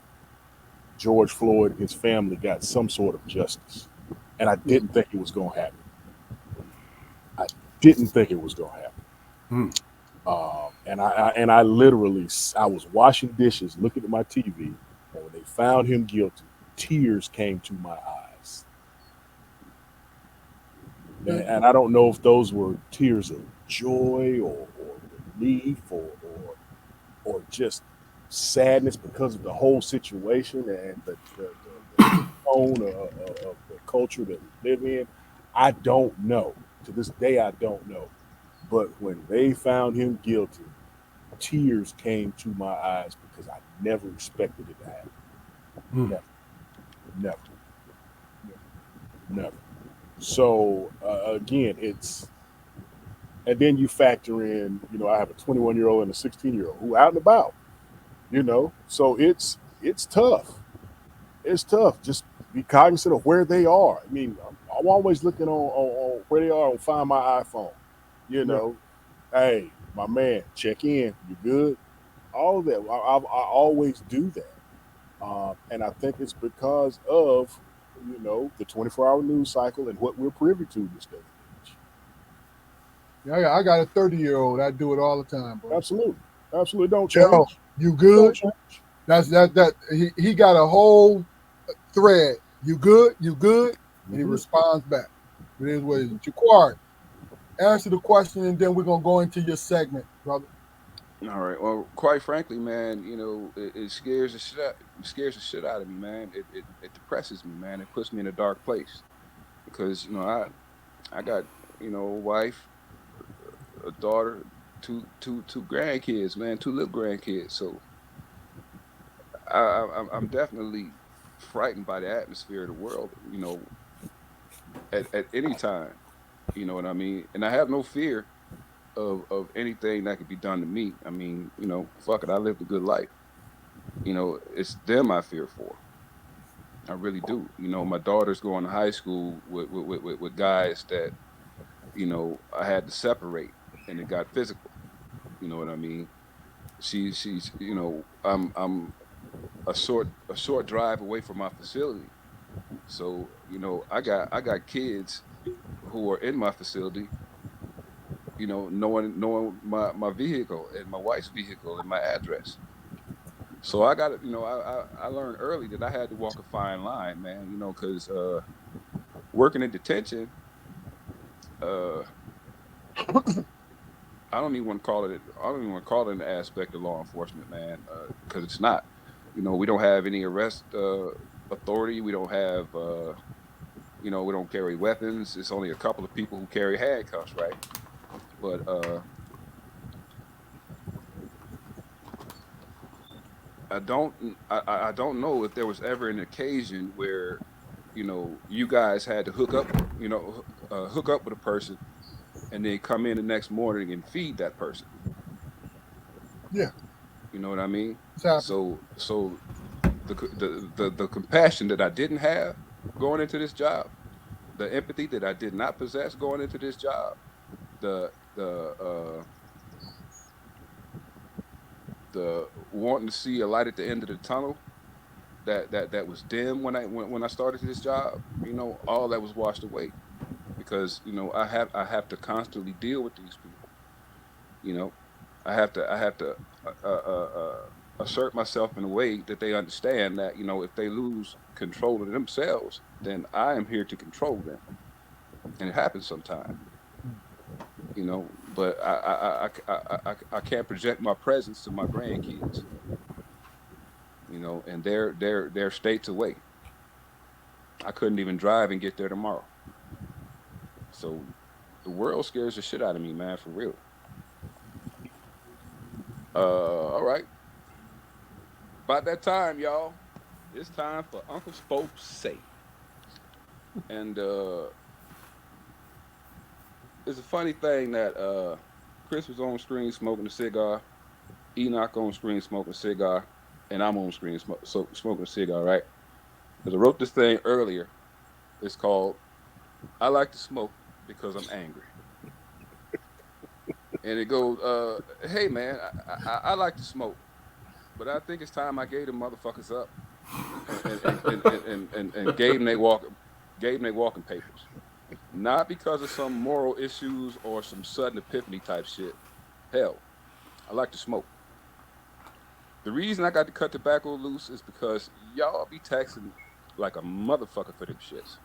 George Floyd and his family got some sort of justice, and I Yeah. didn't think it was going to happen. I didn't think it was going to happen. Hmm. And I literally, I was washing dishes, looking at my TV, and when they found him guilty, tears came to my eyes. And I don't know if those were tears of joy or relief or just sadness because of the whole situation and the tone of the culture that we live in. I don't know. To this day, I don't know. But when they found him guilty, tears came to my eyes because I never expected it to happen. Hmm. Never, never, never. So again, and then you factor in, I have a 21-year-old and a 16-year-old who out and about, so it's tough. It's tough. Just be cognizant of where they are. I mean, I'm always looking on where they are on Find My iPhone. You Yeah. know, hey, my man, check in. You good? All of that. I always do that. And I think it's because of, the 24-hour news cycle and what we're privy to this day and age. Yeah, I got a 30-year-old. I do it all the time, bro. Absolutely. Absolutely. Don't Yo, change. you Don't good? change. That he got a whole thread. You good? You good? And he Mhm. responds back. It is what it is. Jaquari, answer the question, and then we're gonna go into your segment, brother. All right. Well, quite frankly, man, it scares the shit out of me, man. It depresses me, man. It puts me in a dark place because I got a wife, a daughter, two grandkids, man, two little grandkids. So I'm definitely frightened by the atmosphere of the world. At any time. You know what I mean? And I have no fear of anything that could be done to me. I mean, fuck it, I lived a good life. It's them I fear for. I really do. My daughter's going to high school with guys that, I had to separate and it got physical. You know what I mean? She's I'm a short drive away from my facility. So, I got kids who are in my facility, knowing my vehicle and my wife's vehicle and my address. So I got I learned early that I had to walk a fine line, man. Because working in detention, uh, I don't even want to call it. I don't even want to call it an aspect of law enforcement, man, because it's not. We don't have any arrest authority. We don't have. We don't carry weapons. It's only a couple of people who carry handcuffs, right? But I don't know if there was ever an occasion where, you guys had to hook up with a person and then come in the next morning and feed that person. Yeah, You know what I mean? it's happened. So the compassion that I didn't have going into this job, the empathy that I did not possess going into this job, the the wanting to see a light at the end of the tunnel that was dim when I started this job, all that was washed away because I have to constantly deal with these people. You know, I have to uh, uh, uh, assert myself in a way that they understand that if they lose control of themselves, then I am here to control them, and it happens sometimes. But I can't project my presence to my grandkids, and they're states away. I couldn't even drive and get there tomorrow. So the world scares the shit out of me, man, for real. All right. About that time, y'all. It's time for Uncle Spoke Say. And it's a funny thing that Chris was on screen smoking a cigar, Enoch on screen smoking a cigar, and I'm on screen smoking a cigar, right? Because I wrote this thing earlier. It's called I Like to Smoke Because I'm Angry. And it goes, hey man, I like to smoke, but I think it's time I gave them motherfuckers up and gave them their walking papers. Not because of some moral issues or some sudden epiphany type shit. Hell, I like to smoke. The reason I got to cut tobacco loose is because y'all be taxing like a motherfucker for them shits.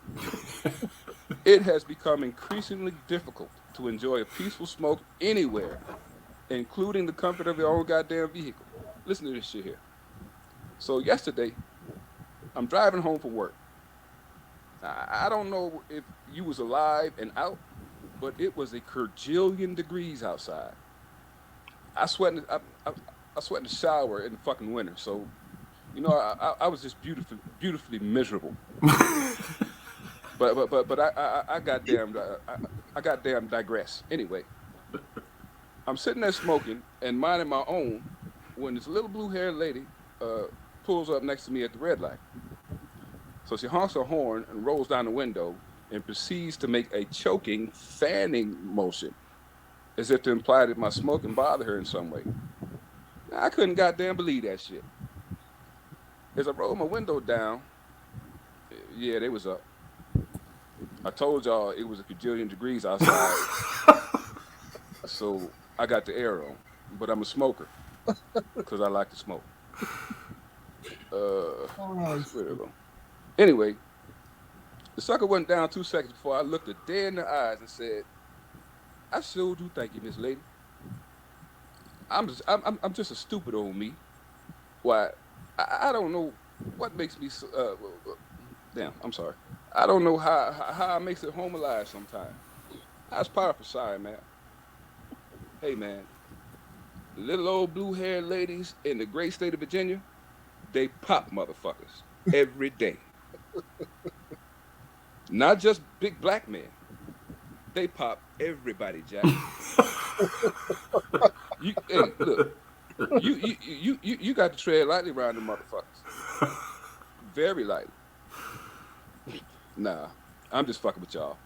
It has become increasingly difficult to enjoy a peaceful smoke anywhere, including the comfort of your own goddamn vehicle. Listen to this shit here. So yesterday, I'm driving home from work. I don't know if you was alive and out, but it was a kerjillion degrees outside. I sweat. I sweat in the shower in the fucking winter. So, I was just beautifully miserable. But I goddamn digress. Anyway, I'm sitting there smoking and minding my own when this little blue-haired lady pulls up next to me at the red light. So she honks her horn and rolls down the window and proceeds to make a choking, fanning motion, as if to imply that my smoking bothered her in some way. Now, I couldn't goddamn believe that shit. As I rolled my window down, yeah, they was up. I told y'all it was a bajillion degrees outside, so I got the air on. But I'm a smoker because I like to smoke. Where did I go? Anyway, the sucker went down 2 seconds before I looked her dead in the eyes and said, "I sure do thank you, Miss Lady. I'm just a stupid old me. Why, I don't know what makes me so, damn, I'm sorry. I don't know how I makes it home alive sometimes. That's powerful side, man. Hey, man, little old blue-haired ladies in the great state of Virginia, they pop motherfuckers every day. Not just big black men. They pop everybody, Jack. Hey, look, you got to tread lightly around the motherfuckers. Very lightly. Nah, I'm just fucking with y'all.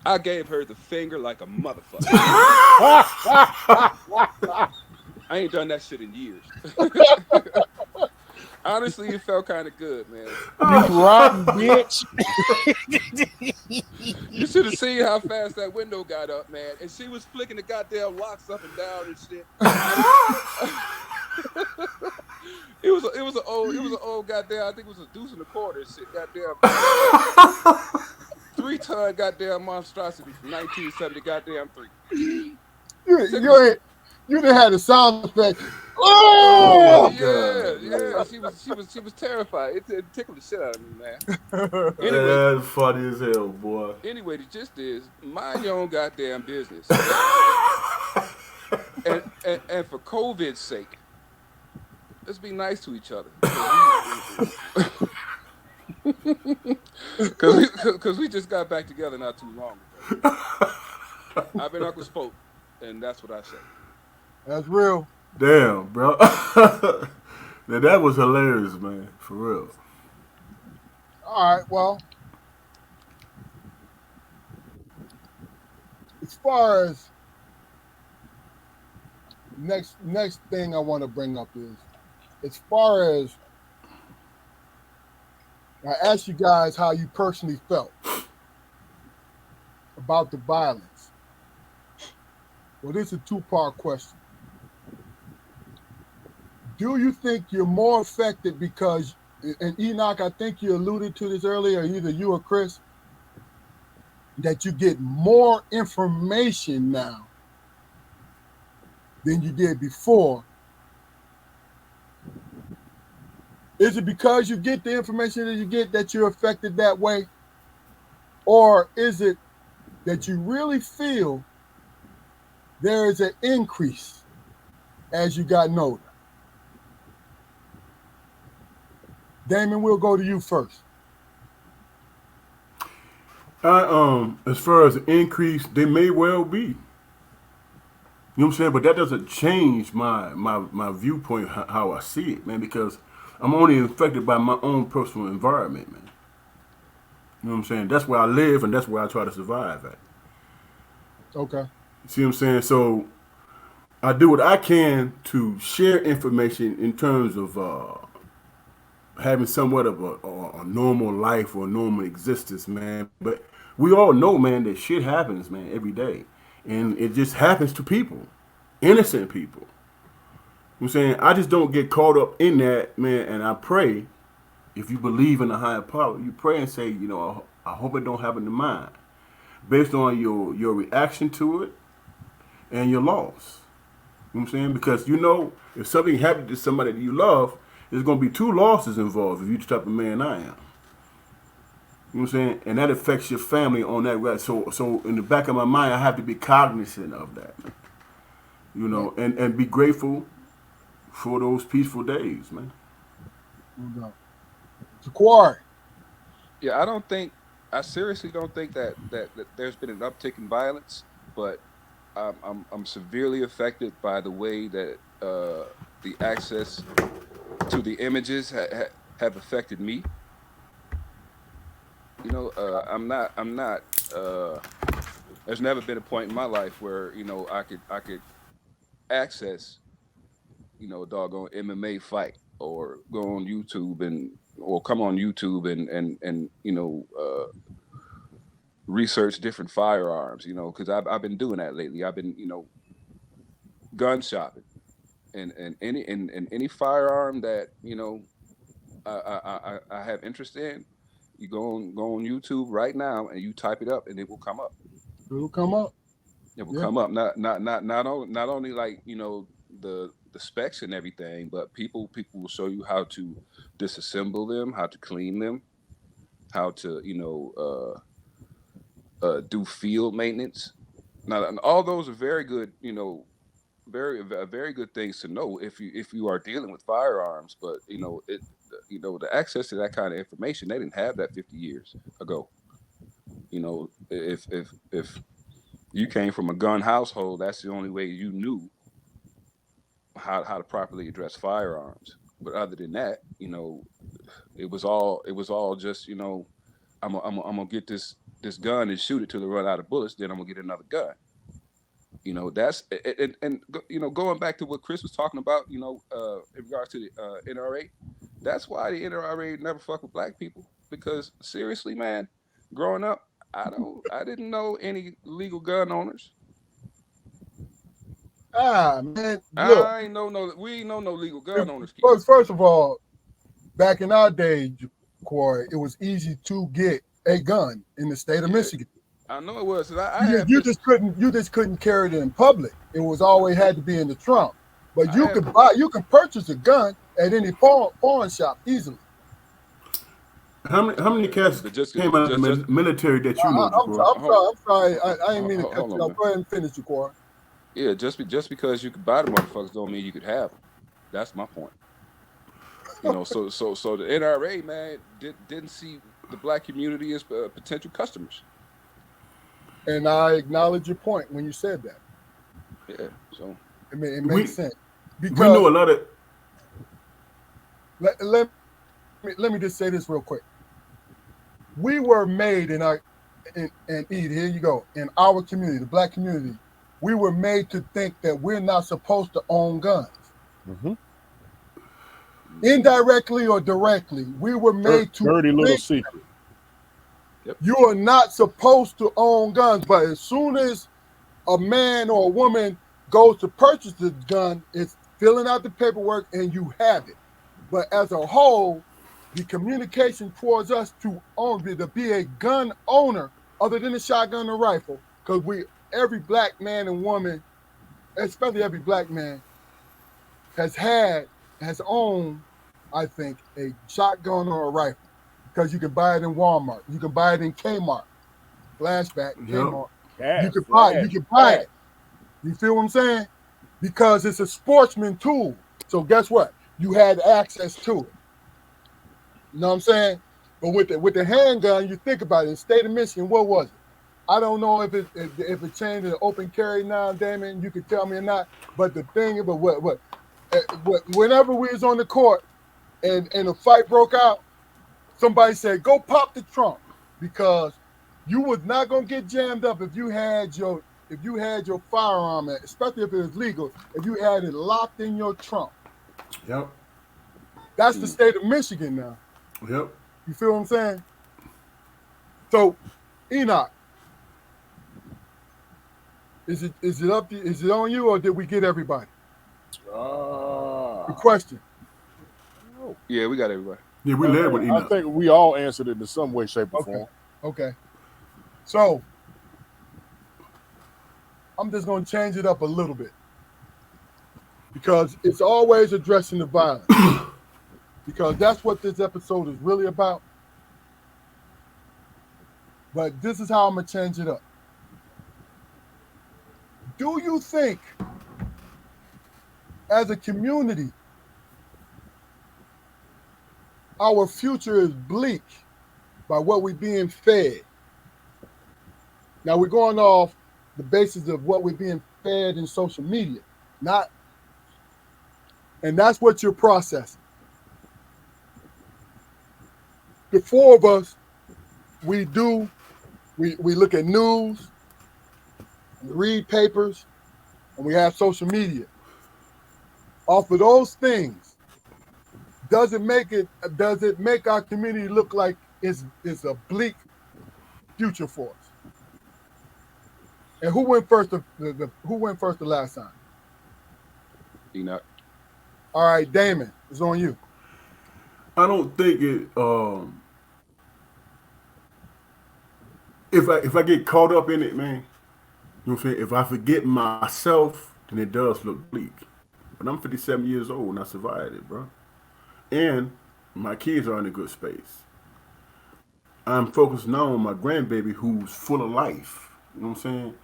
I gave her the finger like a motherfucker. I ain't done that shit in years. Honestly, it felt kind of good, man. You rotten bitch. You should have seen how fast that window got up, man. And she was flicking the goddamn locks up and down and shit. It was an old goddamn. I think it was a deuce and a quarter and shit. Goddamn. 3-ton goddamn monstrosity from 1970 goddamn 3. You didn't have the sound effect. Oh, yeah. She was terrified. It tickled the shit out of me, man. Anyway, that's funny as hell, boy. Anyway, the gist is, mind your own goddamn business. and for COVID's sake, let's be nice to each other because we just got back together not too long ago. I've been Uncle Spoke, and that's what I say. That's real. Damn, bro. Now, that was hilarious, man. For real. All right. Well, as far as next thing I want to bring up is, as far as I asked you guys how you personally felt about the violence. Well, this is a two-part question. Do you think you're more affected because, and Enoch, I think you alluded to this earlier, either you or Chris, that you get more information now than you did before? Is it because you get the information that you get that you're affected that way? Or is it that you really feel there is an increase as you got older? Damon, we'll go to you first. As far as the increase, they may well be. You know what I'm saying? But that doesn't change my viewpoint, how I see it, man, because I'm only affected by my own personal environment, man. You know what I'm saying? That's where I live and that's where I try to survive at. Okay. See what I'm saying? So I do what I can to share information in terms of having somewhat of a normal life or a normal existence, man. But we all know, man, that shit happens, man, every day. And it just happens to people, innocent people. You know what I'm saying? I just don't get caught up in that, man, and I pray, if you believe in a higher power, you pray and say, you know, I hope it don't happen to mine, based on your reaction to it and your loss. You know what I'm saying? Because, you know, if something happened to somebody that you love, there's going to be two losses involved if you're the type of man I am. You know what I'm saying? And that affects your family on that way. So in the back of my mind, I have to be cognizant of that, man. You know, and be grateful for those peaceful days, man. Ja'Quari. Yeah, I seriously don't think that there's been an uptick in violence, but I'm severely affected by the way that the access to the images have affected me. You know, I'm not. There's never been a point in my life where, you know, I could access, you know, a doggone MMA fight, or go on YouTube or come on YouTube and you know, research different firearms, you know, because I've been doing that lately. I've been, you know, gun shopping, and any firearm that, you know, I have interest in. You go on YouTube right now and you type it up and it will come up. It will come up. It will come up. Not only like, you know, the specs and everything, but people will show you how to disassemble them, how to clean them, how to, you know, do field maintenance. Now, and all those are very good, you know, very good things to know if you are dealing with firearms. But, you know, the access to that kind of information, they didn't have that 50 years ago. You know, if you came from a gun household, that's the only way you knew how to properly address firearms. But other than that, you know, it was all just, you know, I'm gonna get this gun and shoot it till it run out of bullets. Then I'm gonna get another gun. You know, that's and you know, going back to what Chris was talking about, you know, in regards to the NRA, that's why the NRA never fuck with black people. Because seriously, man, growing up, I didn't know any legal gun owners. Man, look. We ain't know no legal gun owners. First of all, back in our day, Corey, it was easy to get a gun in the state of Michigan. I know it was. You just couldn't carry it in public. It was always had to be in the trunk. But you can purchase a gun at any pawn shop easily. How many cats came out of the military that you know? I'm sorry. I didn't mean to cut you off. Go ahead and finish, Ja'Quari. Yeah, just because you could buy the motherfuckers don't mean you could have them. That's my point. You know, so the NRA, man, didn't see the black community as potential customers. And I acknowledge your point when you said that. Yeah, so I mean, it We makes sense we know because a lot of let me just say this real quick. We were made in our and Ed, here you go. In our community, the black community, we were made to think that we're not supposed to own guns. Mm-hmm. Indirectly or directly, we were made to Dirty little think secret. you are not supposed to own guns. But as soon as a man or a woman goes to purchase the gun, it's filling out the paperwork and you have it. But as a whole, the communication towards us to be a gun owner, other than a shotgun or rifle, because every black man and woman, especially every black man, has owned, I think, a shotgun or a rifle. Because you can buy it in Walmart, you can buy it in Kmart, flashback, Kmart. You can buy it. You feel what I'm saying? Because it's a sportsman tool. So guess what? You had access to it. You know what I'm saying? But with the handgun, you think about it. In the state of Michigan, what was it? I don't know if it changed to open carry now, Damon. You could tell me or not. But the thing, but whenever we was on the court and a fight broke out, somebody said, "Go pop the trunk," because you was not gonna get jammed up if you had your firearm, especially if it was legal. If you had it locked in your trunk. Yep. That's the state of Michigan now. Yep. You feel what I'm saying? So, Enoch, is it on you, or did we get everybody? The question. yeah, we got everybody. Yeah, we led with I Enoch. think we all answered it in some way, shape, or form. Okay. So, I'm just going to change it up a little bit because it's always addressing the violence because that's what this episode is really about. But this is how I'm going to change it up. Do you think, as a community, our future is bleak by what we're being fed? Now, we're going off the basis of what we're being fed in social media, and that's what you're processing. The four of us, we look at news, we read papers, and we have social media. Off of those things, does it make our community look like it's a bleak future for us? And who went first? Who went first the last time? Enoch. All right, Damon, it's on you. I don't think it. If I get caught up in it, man, you know what I'm saying? If I forget myself, then it does look bleak. But I'm 57 years old and I survived it, bro. And my kids are in a good space. I'm focused now on my grandbaby who's full of life. You know what I'm saying?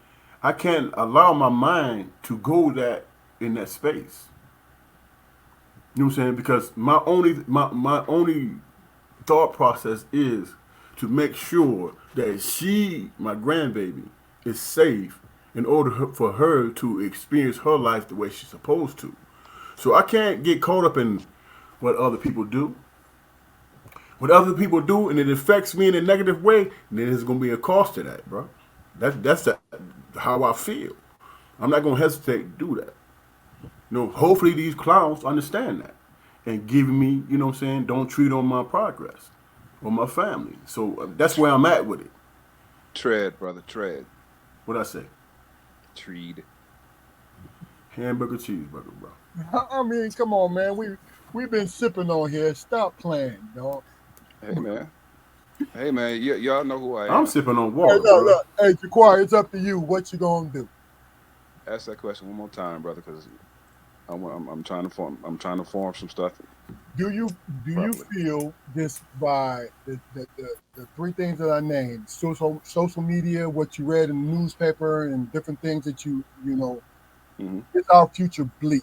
I can't allow my mind to go in that space. You know what I'm saying? Because my only thought process is to make sure that she, my grandbaby, is safe in order for her to experience her life the way she's supposed to. So I can't get caught up in what other people do. What other people do, and it affects me in a negative way, then there's going to be a cost to that, bro. That's how I feel. I'm not going to hesitate to do that. You know, hopefully these clowns understand that and give me, you know what I'm saying, don't treat on my progress or my family. So that's where I'm at with it. Tread, brother, tread. What I say? Treed. Hamburger, cheeseburger, bro. I mean, come on, man. We've been sipping on here. Stop playing, dog. Hey, man, y'all know who I am. I'm sipping on water, Hey, look. Hey, Jaquar, it's up to you. What you gonna do? Ask that question one more time, brother, because I'm trying to form some stuff. Do you feel this by the three things that I named: social media, what you read in the newspaper, and different things that you know, Mm-hmm. is our future bleak?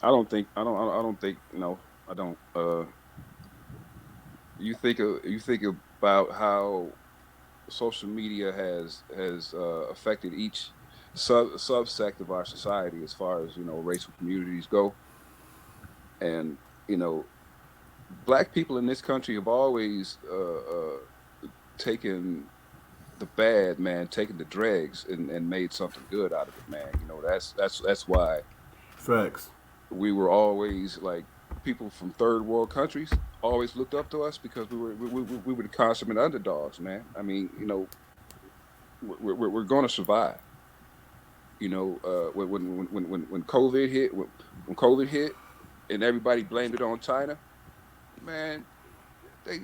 I don't think I don't. You think about how social media has affected each subsect of our society as far as racial communities go, and you know black people in this country have always taken the bad, man, taken the dregs and made something good out of it, man. That's why Facts. we were always like people from third world countries always looked up to us because we were the consummate underdogs, man. I mean, we're going to survive. When COVID hit, when COVID hit, and everybody blamed it on China, man, they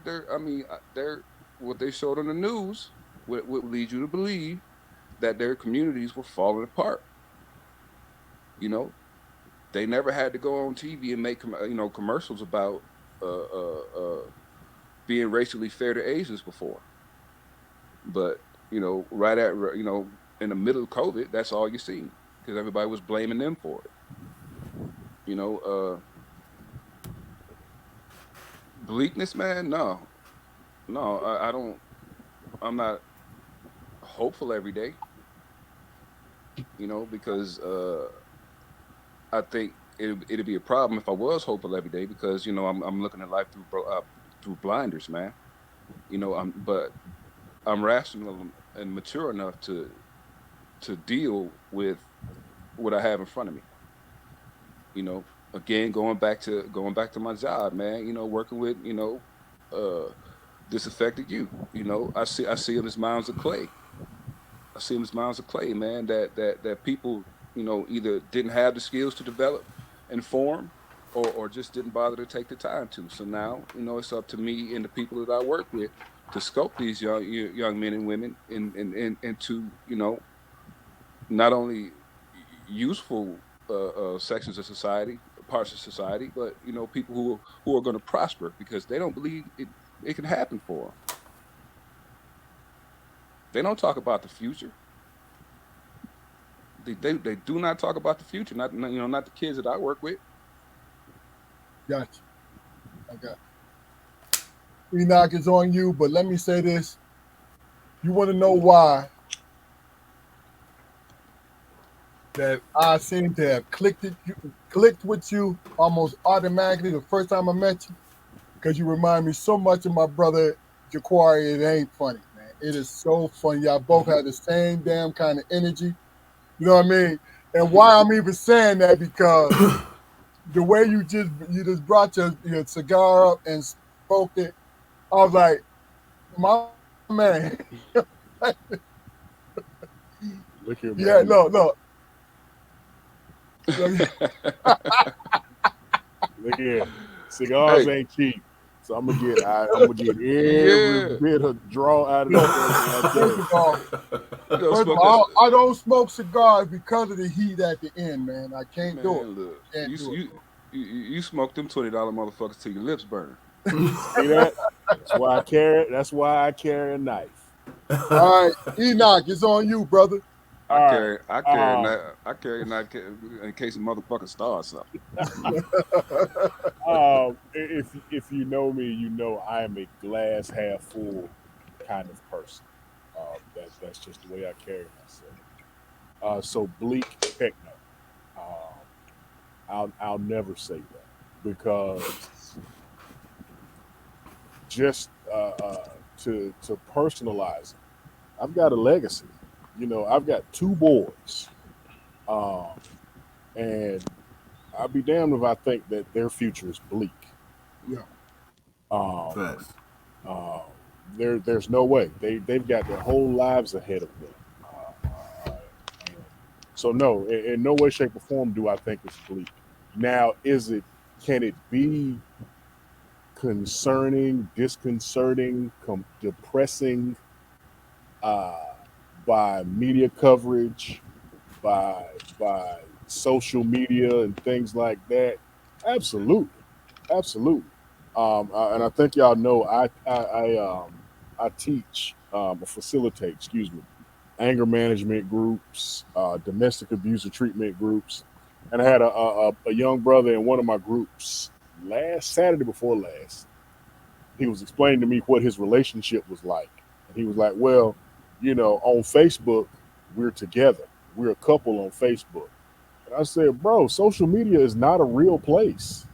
they're I mean they're what they showed on the news would lead you to believe that their communities were falling apart. You know, they never had to go on TV and make commercials about uh, uh, uh, being racially fair to Asians before, but right at in the middle of COVID, that's all you seen because everybody was blaming them for it. You know, bleakness, man. No, no, I don't. I'm not hopeful every day. Because I think it'd be a problem if I was hopeful every day because I'm looking at life through blinders, man. But I'm rational and mature enough to deal with what I have in front of me. Again, going back to my job, man. Working with uh, disaffected youth. I see them as mounds of clay. I see them as mounds of clay, man. That people either didn't have the skills to develop and form, or just didn't bother to take the time to. So now it's up to me and the people that I work with to sculpt these young men and women into not only useful sections of society, parts of society, but people who are going to prosper because they don't believe it can happen for them. They don't talk about the future. They do not talk about the future. Not the kids that I work with. Gotcha. I got Enoch is on you, but let me say this. You want to know why that I seem to have clicked with you almost automatically the first time I met you? Because you remind me so much of my brother Jaquari. It ain't funny, man. It is so funny. Y'all both have the same damn kind of energy. You know what I mean? And why I'm even saying that because the way you just brought your cigar up and spoke it, I was like, my man. Look here, Yeah, man. no. Let me- Look here. Cigars Hey, ain't cheap. So I'm gonna get every yeah, bit of draw out of the no, person I first can. of all, you don't first of smoke that, all, I don't smoke cigars because of the heat at the end, man. I can't do it. man. Look, Can't you do it, you bro. you smoke them $20 motherfuckers till your lips burn. See that? That's why I carry a knife. All right, Enoch, it's on you, brother. I All right. carry I carry a knife. I carry a knife in case a motherfucker starts something. If you know me, you know I am a glass half full kind of person. That's just the way I carry myself. So bleak, heck no. Um, I'll never say that because just to personalize it, I've got a legacy. I've got two boys, um, and I'd be damned if I think that their future is bleak. Yeah, Um, Facts. uh, there's no way they've got their whole lives ahead of them. And so no, in no way, shape, or form do I think it's bleak. Now, is it? Can it be concerning, disconcerting, depressing uh, by media coverage, by by social media and things like that? Absolutely, absolutely. And I think y'all know I teach or facilitate, excuse me, anger management groups, domestic abuse and treatment groups, And I had a young brother in one of my groups last Saturday before last. He was explaining to me what his relationship was like. And he was like, well, on Facebook, we're together. We're a couple on Facebook. And I said, bro, social media is not a real place.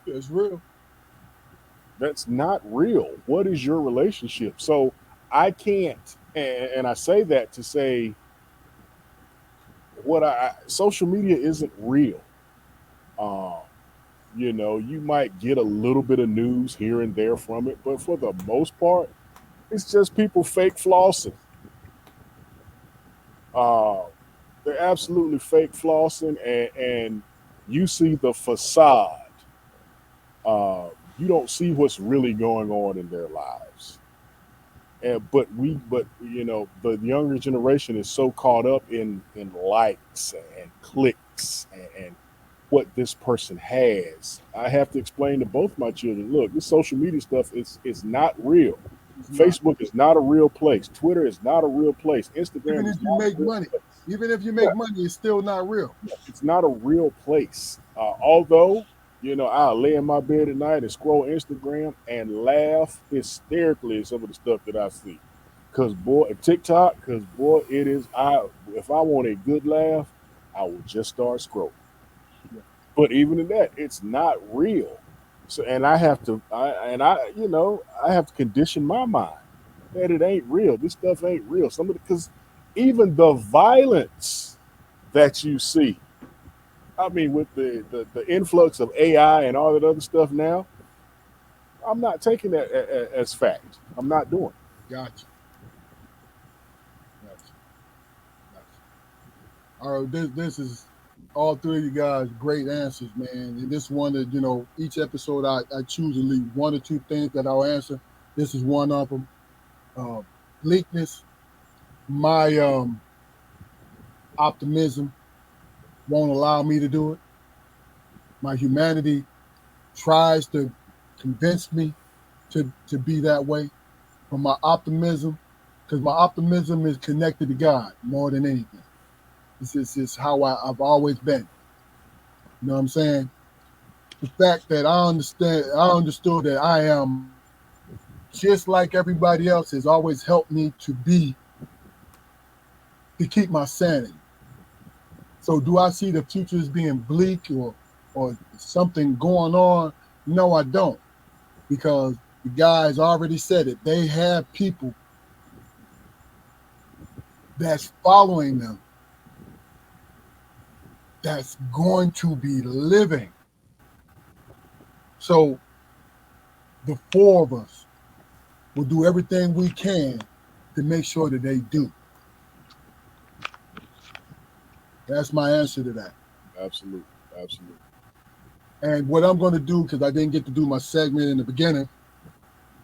It's real. That's not real. What is your relationship? So I can't, and I say that to say social media isn't real. Um, you might get a little bit of news here and there from it, but for the most part, it's just people fake flossing. Uh, they're absolutely fake flossing, and you see the facade. Uh, you don't see what's really going on in their lives. But the younger generation is so caught up in likes and clicks and what this person has. I have to explain to both my children, look, this social media stuff is not real. It's not. Facebook is not a real place. Twitter is not a real place. Even Instagram if is you not a make real money, place. even if you Yeah, make money, it's still not real. it's not a real place. Although, I'll lay in my bed at night and scroll Instagram and laugh hysterically at some of the stuff that I see. Cause boy, it is. If I want a good laugh, I will just start scrolling. Yeah. But even in that, it's not real. So, and I have to condition my mind that it ain't real. This stuff ain't real. Because even the violence that you see, I mean, with the influx of AI and all that other stuff now, I'm not taking that as fact. I'm not doing it. Gotcha. Gotcha. Gotcha. All right, this is all three of you guys great answers, man. And this one that each episode I choose to leave one or two things that I'll answer. This is one of them. Uh, Bleakness. My optimism won't allow me to do it. My humanity tries to convince me to be that way. But my optimism, because my optimism is connected to God more than anything. It's how I've always been. You know what I'm saying? The fact that I understood that I am just like everybody else has always helped me to keep my sanity. So do I see the future as being bleak or something going on? No, I don't. Because the guys already said it. They have people that's following them that's going to be living. So the four of us will do everything we can to make sure that they do. That's my answer to that. Absolutely, absolutely. And what I'm going to do, because I didn't get to do my segment in the beginning,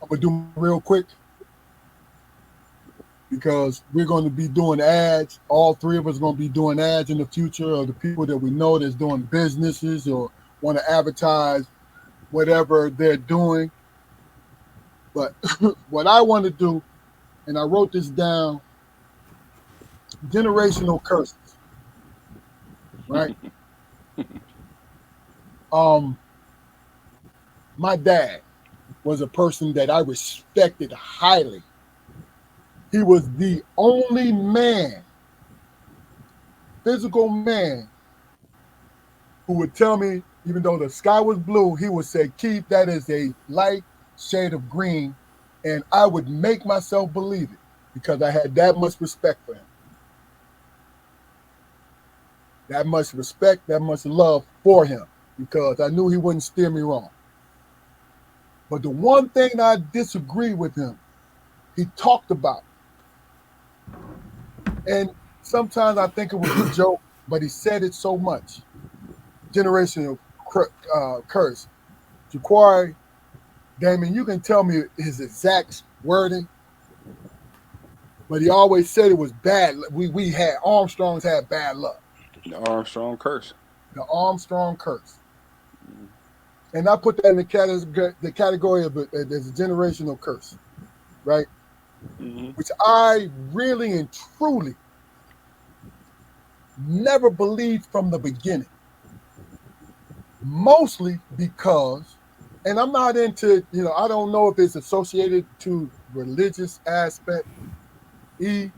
I'm going to do real quick because we're going to be doing ads. All three of us are going to be doing ads in the future of the people that we know that's doing businesses or want to advertise whatever they're doing. But what I want to do, and I wrote this down, generational curses, right? My dad was a person that I respected highly. He was the only man, physical man, who would tell me, even though the sky was blue, he would say, Keith, that is a light shade of green. And I would make myself believe it because I had that much respect for him. That much respect, that much love for him because I knew he wouldn't steer me wrong. But the one thing I disagree with him, he talked about, and sometimes I think it was a joke, but he said it so much. Generational curse. Jaquari, Damon, you can tell me his exact wording, but he always said it was bad. We had Armstrongs had bad luck. The Armstrong curse. The Armstrong curse. And I put that in the category of as a generational curse, right? Mm-hmm. Which I really and truly never believed from the beginning. mostly because, and I'm not into, I don't know if it's associated to religious aspect. Damon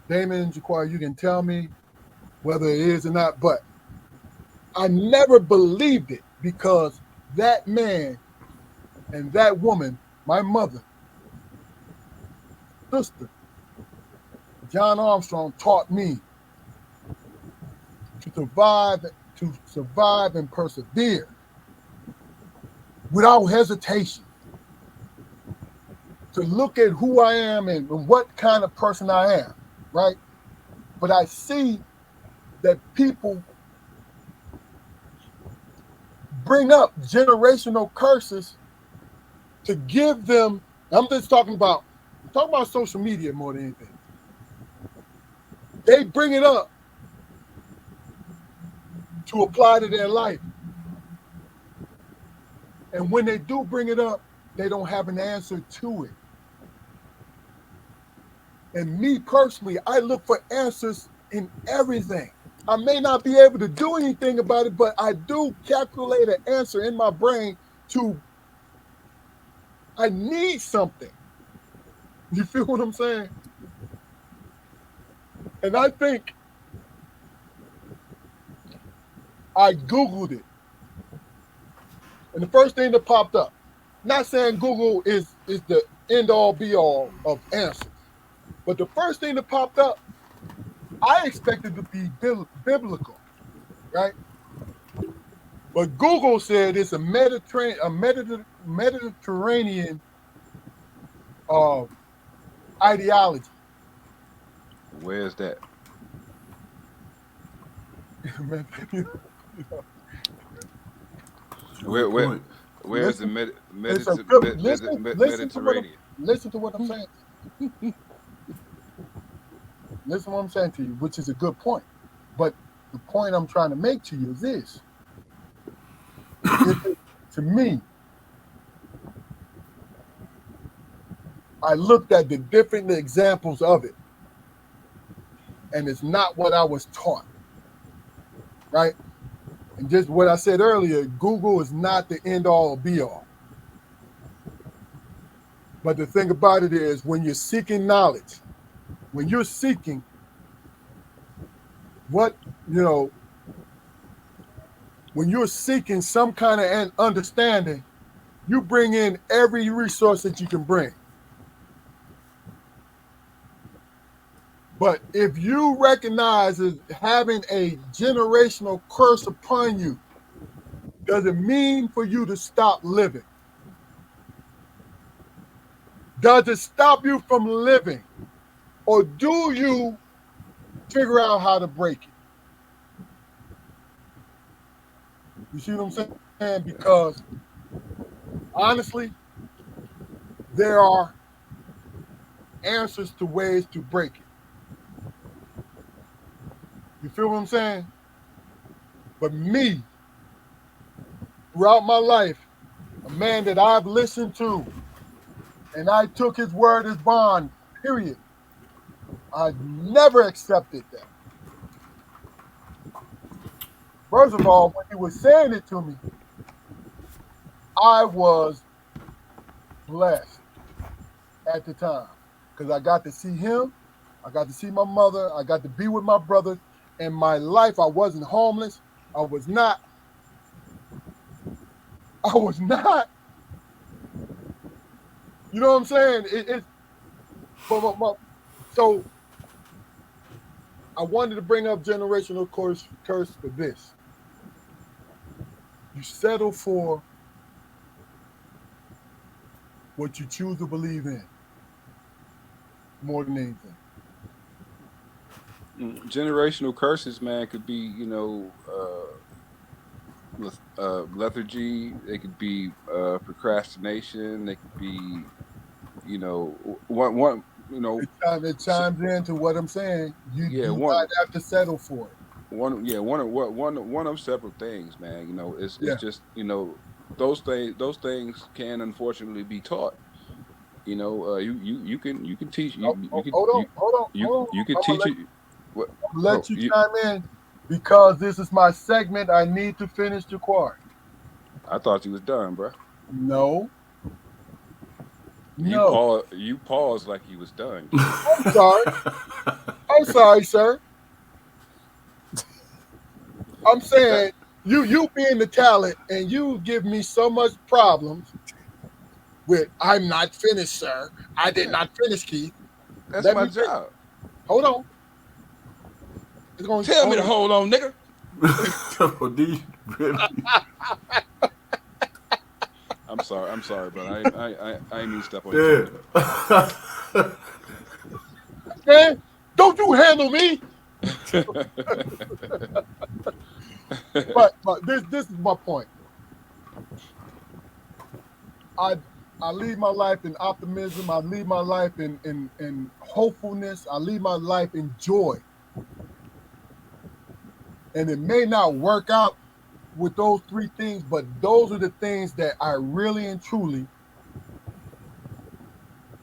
and Jaquar, you can tell me whether it is or not, but I never believed it because that man and that woman, my mother, sister, John Armstrong, taught me to survive and persevere without hesitation, to look at who I am and what kind of person I am, right? But I see that people bring up generational curses to give them. I'm talking about social media more than anything. They bring it up to apply to their life. And when they do bring it up, they don't have an answer to it. And me personally, I look for answers in everything. I may not be able to do anything about it, but I do calculate an answer in my brain I need something. You feel what I'm saying? And I think I Googled it. And the first thing that popped up, not saying Google is the end all be all of answers, but the first thing that popped up, I expected to be biblical, right? But Google said it's a Mediterranean ideology. Where's that? Where's the Mediterranean? Listen to what I'm saying. Listen to what I'm saying to you, which is a good point. But the point I'm trying to make to you is this. To me, I looked at the different examples of it, and it's not what I was taught, right? And just what I said earlier, Google is not the end all or be all. But the thing about it is, when you're seeking knowledge, when you're seeking when you're seeking some kind of an understanding, you bring in every resource that you can bring. But if you recognize as having a generational curse upon you, does it mean for you to stop living? Does it stop you from living? Or do you figure out how to break it? You see what I'm saying? Because honestly, there are answers to ways to break it. You feel what I'm saying? But me, throughout my life, a man that I've listened to, and I took his word as bond, period. I never accepted that. First of all, when he was saying it to me, I was blessed at the time because I got to see him, I got to see my mother, I got to be with my brother. In my life, I wasn't homeless. I was not. You know what I'm saying? So I wanted to bring up generational curse for this. You settle for what you choose to believe in more than anything. Generational curses, man, could be, lethargy. They could be procrastination. They could be, one. It chimes into what I'm saying. You might have to settle for it. One of several things, man. It's just those things can unfortunately be taught. You can teach. You can Hold on. you can teach it. Let you chime in. Because this is my segment, I need to finish the quart. I thought you was done, bro. No, You no. pause. You paused like you was done, King. I'm sorry. I'm sorry, sir. I'm That saying you being the talent and you give me so much problems with I'm not finished, sir. I did yeah, not finish, Keith. that's Let my me finish. job. Hold on. It's going Tell me hold to on. hold on, nigga. Oh, do you really? I'm sorry. I'm sorry, but I ain't mean to step on your Yeah. toes, bro. Man, don't you handle me. But this is my point. I I lead my life in optimism. I lead my life in hopefulness. I lead my life in joy. And it may not work out with those three things, but those are the things that I really and truly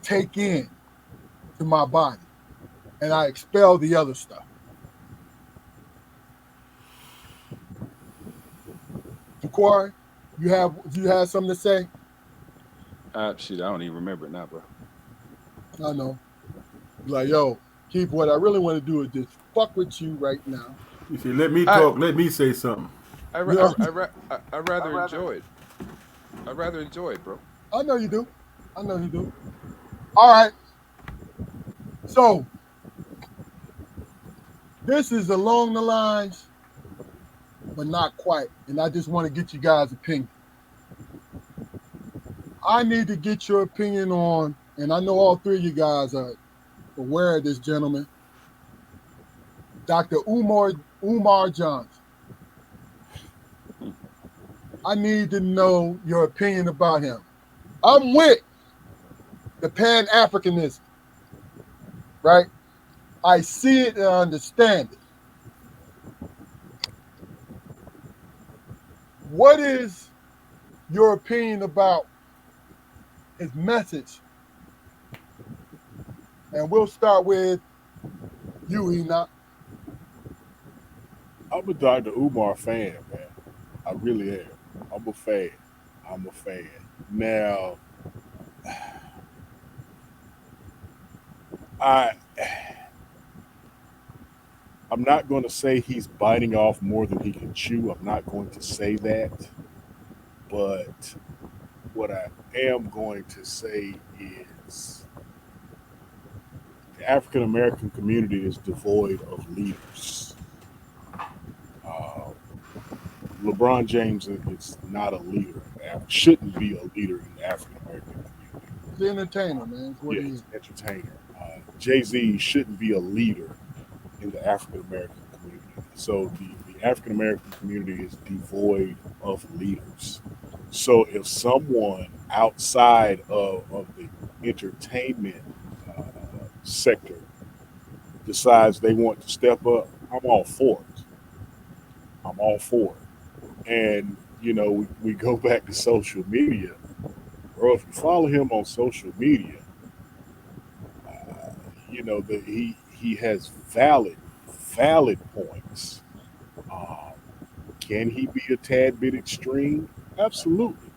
take in to my body. And I expel the other stuff. Ja'Quari, you have something to say? Shit, I don't even remember it now, bro. I know. Like, yo, Keith, what I really want to do is just fuck with you right now. You see, let me I talk. Let me say something. You know, I rather enjoy it. I rather enjoy it, bro. I know you do. I know you do. All right. So this is along the lines, but not quite. And I just want to get you guys' opinion. I need to get your opinion on, and I know all three of you guys are aware of this gentleman, Dr. Umar Johnson. I need to know your opinion about him. I'm with the Pan Africanism, right? I see it and I understand it. What is your opinion about his message? And we'll start with you, Enoch. I'm a Dr. Umar fan, man. I really am. I'm a fan. I'm a fan. Now, I I'm not going to say he's biting off more than he can chew. I'm not going to say that. But what I am going to say is the African American community is devoid of leaders. Uh, LeBron James is not a leader. Shouldn't be a leader in the African American community. He's an entertainer, man. That's what Yeah, he he's is. an entertainer. Jay Z shouldn't be a leader in the African American community. So the African American community is devoid of leaders. So if someone outside of the entertainment uh, sector decides they want to step up, I'm all for it. I'm all for it. And, we go back to social media. Bro, if you follow him on social media, that he has valid points. Um, can he be a tad bit extreme? Absolutely,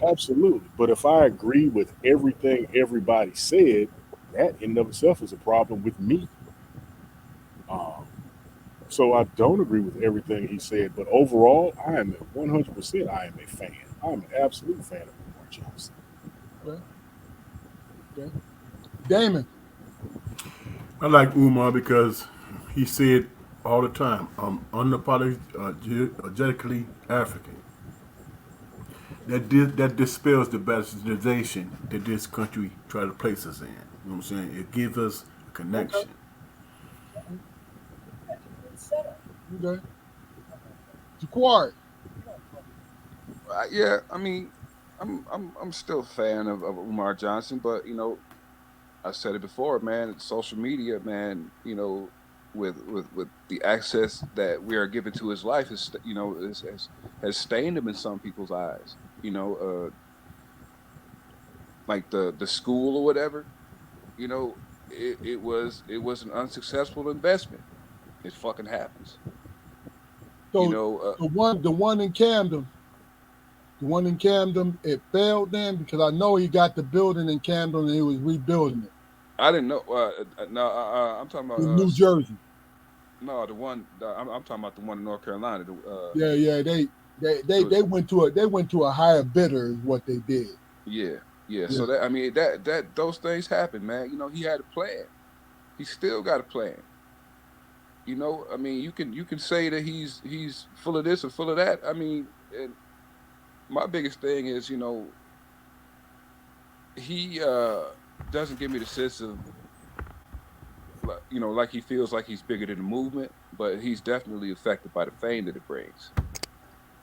absolutely. But if I agree with everything everybody said, that in and of itself is a problem with me. Um, so I don't agree with everything he said, but overall, I am 100%. I am a fan. I'm an absolute fan of Lamar Johnson. Okay. Okay. Damon. I like Umar because he said all the time, I'm unapologetically African. That dispels the bastardization that this country try to place us in. You know what I'm saying? It gives us a Okay. connection. Okay. Ja'Quari. Yeah, I mean, I'm still a fan of Umar Johnson, but I said it before, man. Social media, man. With the access that we are given to his life is has stained him in some people's eyes. Like the school or whatever. It was an unsuccessful investment. It fucking happens. So You know, the one in Camden, it failed then because I know he got the building in Camden and he was rebuilding it I didn't know. No, I'm talking about in New Jersey. no, I'm talking about the one in North Carolina. Yeah. They went to a higher bidder is what they did. Yeah, yeah. Yeah. So that I mean that those things happen, man. You know, he had a plan. He still got a plan. You know, I mean, you can say that he's full of this or full of that. I mean, and my biggest thing is, you know, he doesn't give me the sense of you know, like he feels like he's bigger than the movement, but he's definitely affected by the fame that it brings.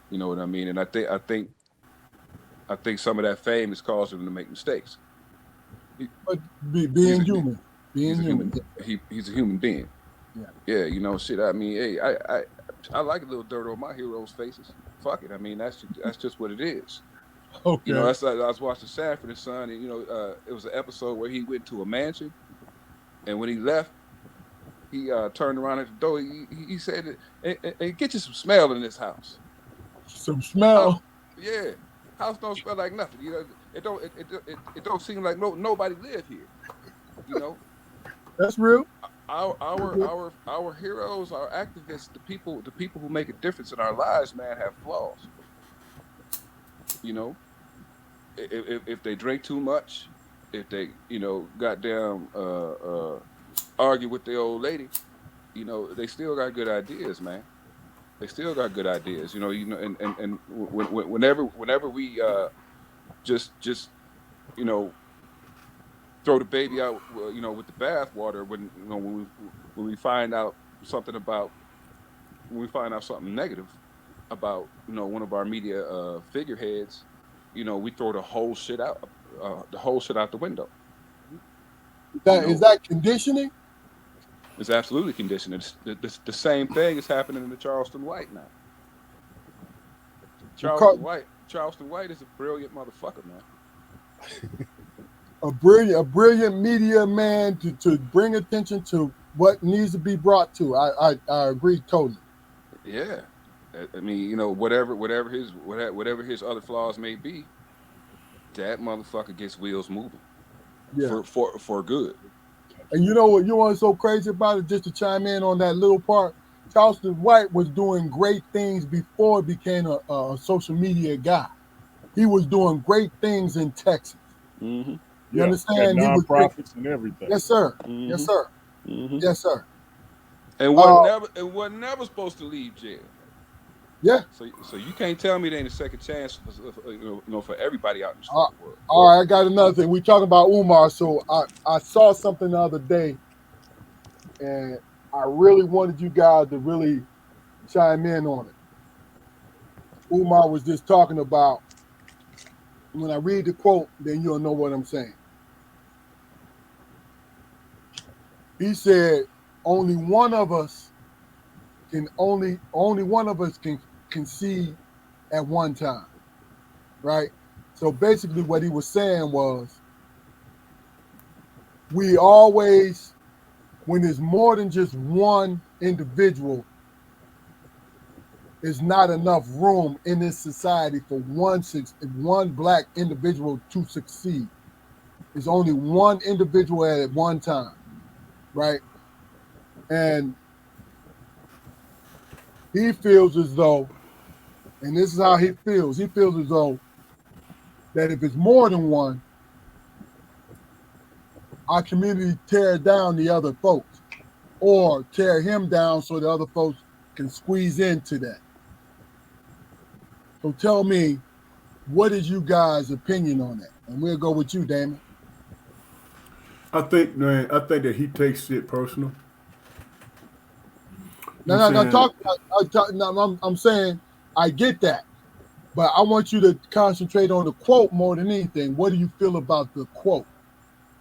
You know what I mean? And I think some of that fame has caused him to make mistakes. He, But he's being a human, he's a human yeah. he's a human being. Yeah. Yeah, you know, shit. I mean, hey, I like a little dirt on my heroes' faces. Fuck it. I mean, that's just what it is. You know, Okay. that's like I was watching Sanford and Son, and you know, it was an episode where he went to a mansion, and when he left, he turned around at the door. He said, hey, get you some smell in this house. Some House, smell. yeah, house don't smell like nothing. You know, it don't seem like nobody live here. You know, That's real. our heroes, our activists, the people who make a difference in our lives, man, have flaws. You know, if they drink too much, if they goddamn argue with the old lady, you know, they still got good ideas, man. They still got good ideas, and whenever we just you know throw the baby out, with the bathwater, when we find out something about when we find out something negative about one of our media figureheads, we throw the whole shit out the window. You Is know, that conditioning? it's absolutely conditioned. It's the same thing is happening in the Charleston White now. Because Charleston White is a brilliant motherfucker, man. a brilliant media man to bring attention to what needs to be brought to. I agree totally. Yeah, I mean, whatever his other flaws may be, that motherfucker gets wheels moving Yeah. for good. And you know what? You know what's so crazy about it? Just to chime in on that little part, Charleston White was doing great things before he became a social media guy. He was doing great things in Texas. Mm-hmm. You Yeah, had understand? He was great. nonprofits and everything. Yes, sir. Yes, Mm-hmm. sir. Mm-hmm. Yes, sir. And was never supposed to leave jail. Yeah. So you can't tell me there ain't a second chance for everybody out in the Uh, street world. all right, I got another thing. We talking about Umar, so I saw something the other day, and I really wanted you guys to really chime in on it. Umar was just talking about, when I read the quote, then you'll know what I'm saying. He said, only one of us can concede at one time, right? So basically what he was saying was, we always, when there's more than just one individual, there's not enough room in this society for one black individual to succeed. There's only one individual at one time, right? And he feels as though, and this is how he feels as though that if it's more than one, our community tear down the other folks or tear him down so the other folks can squeeze into that. So tell me, what is you guys' opinion on that? And we'll go with you, Damon. I think, man, that he takes it personal. I'm saying I get that, but I want you to concentrate on the quote more than anything. What do you feel about the quote?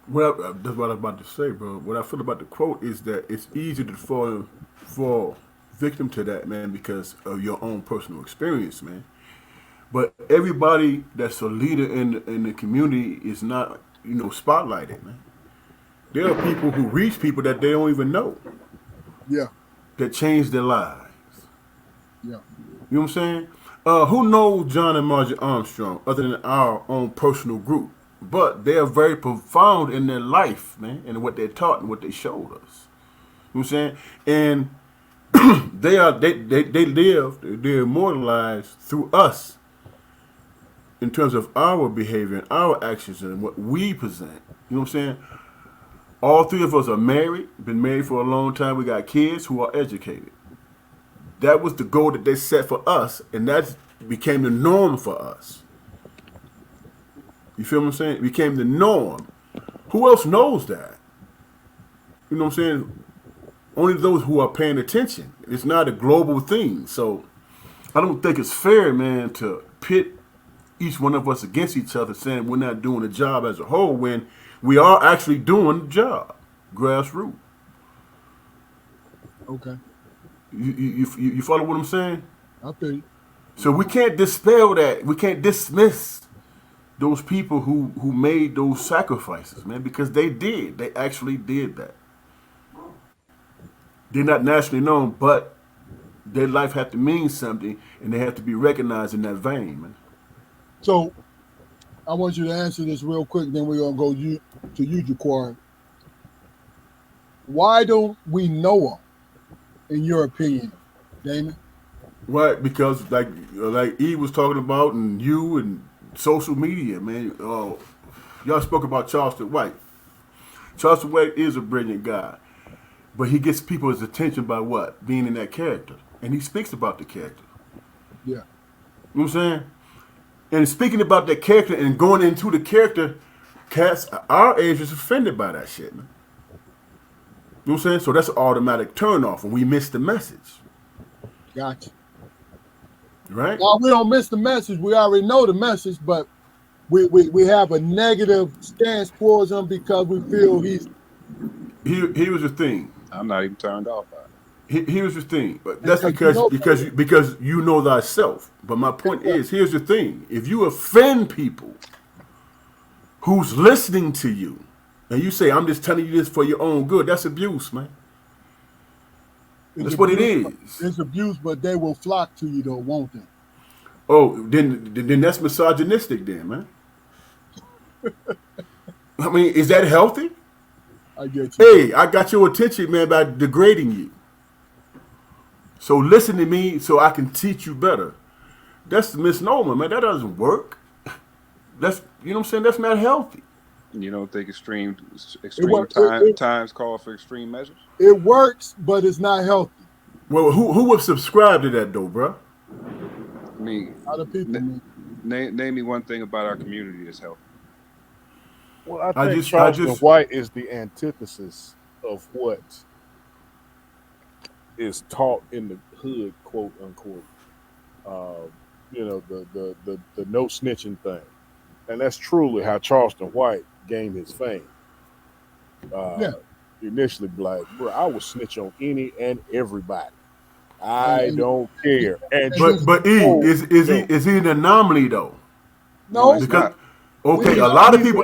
Well, that's what I was about to say, bro. What I feel about the quote is that it's easy to fall victim to that, man, because of your own personal experience, man. But everybody that's a leader in the community is not, spotlighted, man. There are people who reach people that they don't even know Yeah. that change their lives. Yeah. You know what I'm saying? Who knows John and Margie Armstrong other than our own personal group? But they are very profound in their life, man, and what they taught and what they showed us. You know what I'm saying? And they're immortalized through us in terms of our behavior and our actions and what we present. You know what I'm saying? All three of us are married, been married for a long time. We got kids who are educated. That was the goal that they set for us, and that became the norm for us. You feel what I'm saying? It became the norm. Who else knows that? You know what I'm saying? Only those who are paying attention. It's not a global thing. So I don't think it's fair, man, to pit each one of us against each other saying we're not doing the job as a whole when we are actually doing the job, grassroots. Okay. You follow what I'm saying? I feel you. So we can't dispel that. We can't dismiss those people who made those sacrifices, man, because they did. They actually did that. They're not nationally known, but their life had to mean something, and they have to be recognized in that vein, man. So I want you to answer this real quick, then we're gonna go to you, Jaquan. Why don't we know them, in your opinion, Damon? Right, because like E was talking about, and you and social media, man. Y'all spoke about Charleston White. Charleston White is a brilliant guy, but he gets people's attention by what? Being in that character, and he speaks about the character. Yeah. You know what I'm saying? And speaking about that character and going into the character, cats our age is offended by that shit, man. You know what I'm saying? So that's an automatic turn off, and we miss the message, Gotcha. right? Well, we don't miss the message. We already know the message, but we have a negative stance towards him because we feel he's. He was the thing. I'm not even turned off by it. He was the thing, but that's Because because you know thyself. But my point is, here's the thing: if you offend people who's listening to you, and you say, "I'm just telling you this for your own good," that's abuse, man. That's what it is. It's abuse, but they will flock to you, though, won't they? Oh, then that's misogynistic, then, man. I mean, is that healthy? I get you. Hey, I got your attention, man, by degrading you. So listen to me so I can teach you better. That's the misnomer, man. That doesn't work. That's, you know what I'm saying? That's not healthy. You don't think extreme times call for extreme measures? It works, but it's not healthy. Well, who would subscribe to that, though, bro? I mean, Other people. name me one thing about our community that's healthy. Well, I think Charleston White is the antithesis of what is taught in the hood, quote unquote. The no snitching thing, and that's truly how Charleston White gained his fame. Initially, like, bro, I will snitch on any and everybody. I don't care. And but is he an anomaly though? No, because okay, a lot of people.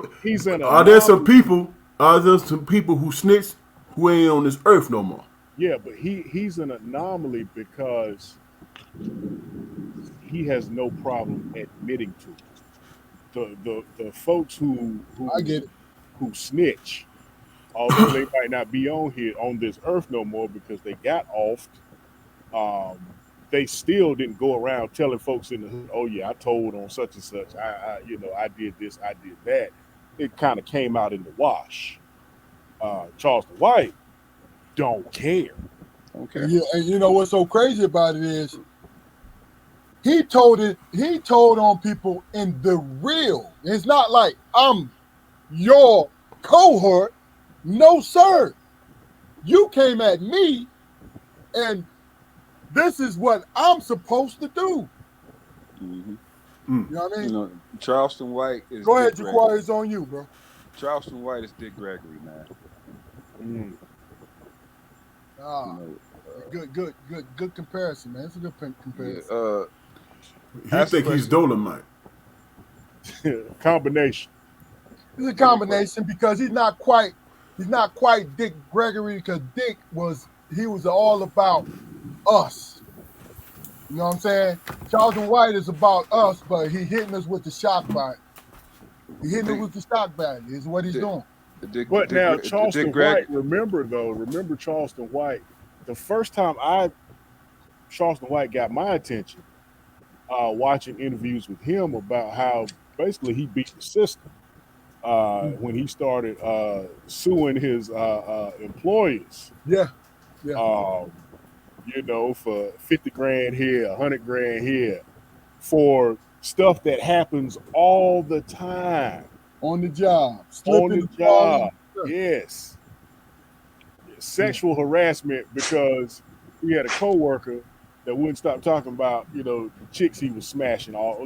Are there some people who snitch who ain't on this earth no more? Yeah, but he's an anomaly because he has no problem admitting to it. The folks who I get it. Who snitch, although they might not be on this earth no more because they got offed, they still didn't go around telling folks in the hood, "Oh yeah, I told on such and such. I did this, I did that." It kind of came out in the wash. Charleston White don't care. Okay. Yeah, and you know what's so crazy about it is he told on people in the real. It's not like I'm your cohort. No, sir. You came at me, and this is what I'm supposed to do. Mm-hmm. You know what I mean? Charleston White is. Go ahead, Jaquan. It's on you, bro. Charleston White is Dick Gregory, man. Good comparison, man. It's a good comparison. Yeah, he think he's Dolomite. Combination. It's a combination because he's not quite Dick Gregory because Dick was all about us. You know what I'm saying? Charleston White is about us, but he hitting us with the shock value. He hitting us with the shock value is what he's Dick, doing. But now Dick Charleston Greg. White, remember Charleston White. The first time Charleston White got my attention, watching interviews with him about how basically he beat the system when he started suing his employers. Yeah, yeah. For 50 grand here, 100 grand here, for stuff that happens all the time On the job, on slipping the and falling. job. Yes, sexual harassment because he had a coworker that wouldn't stop talking about the chicks he was smashing off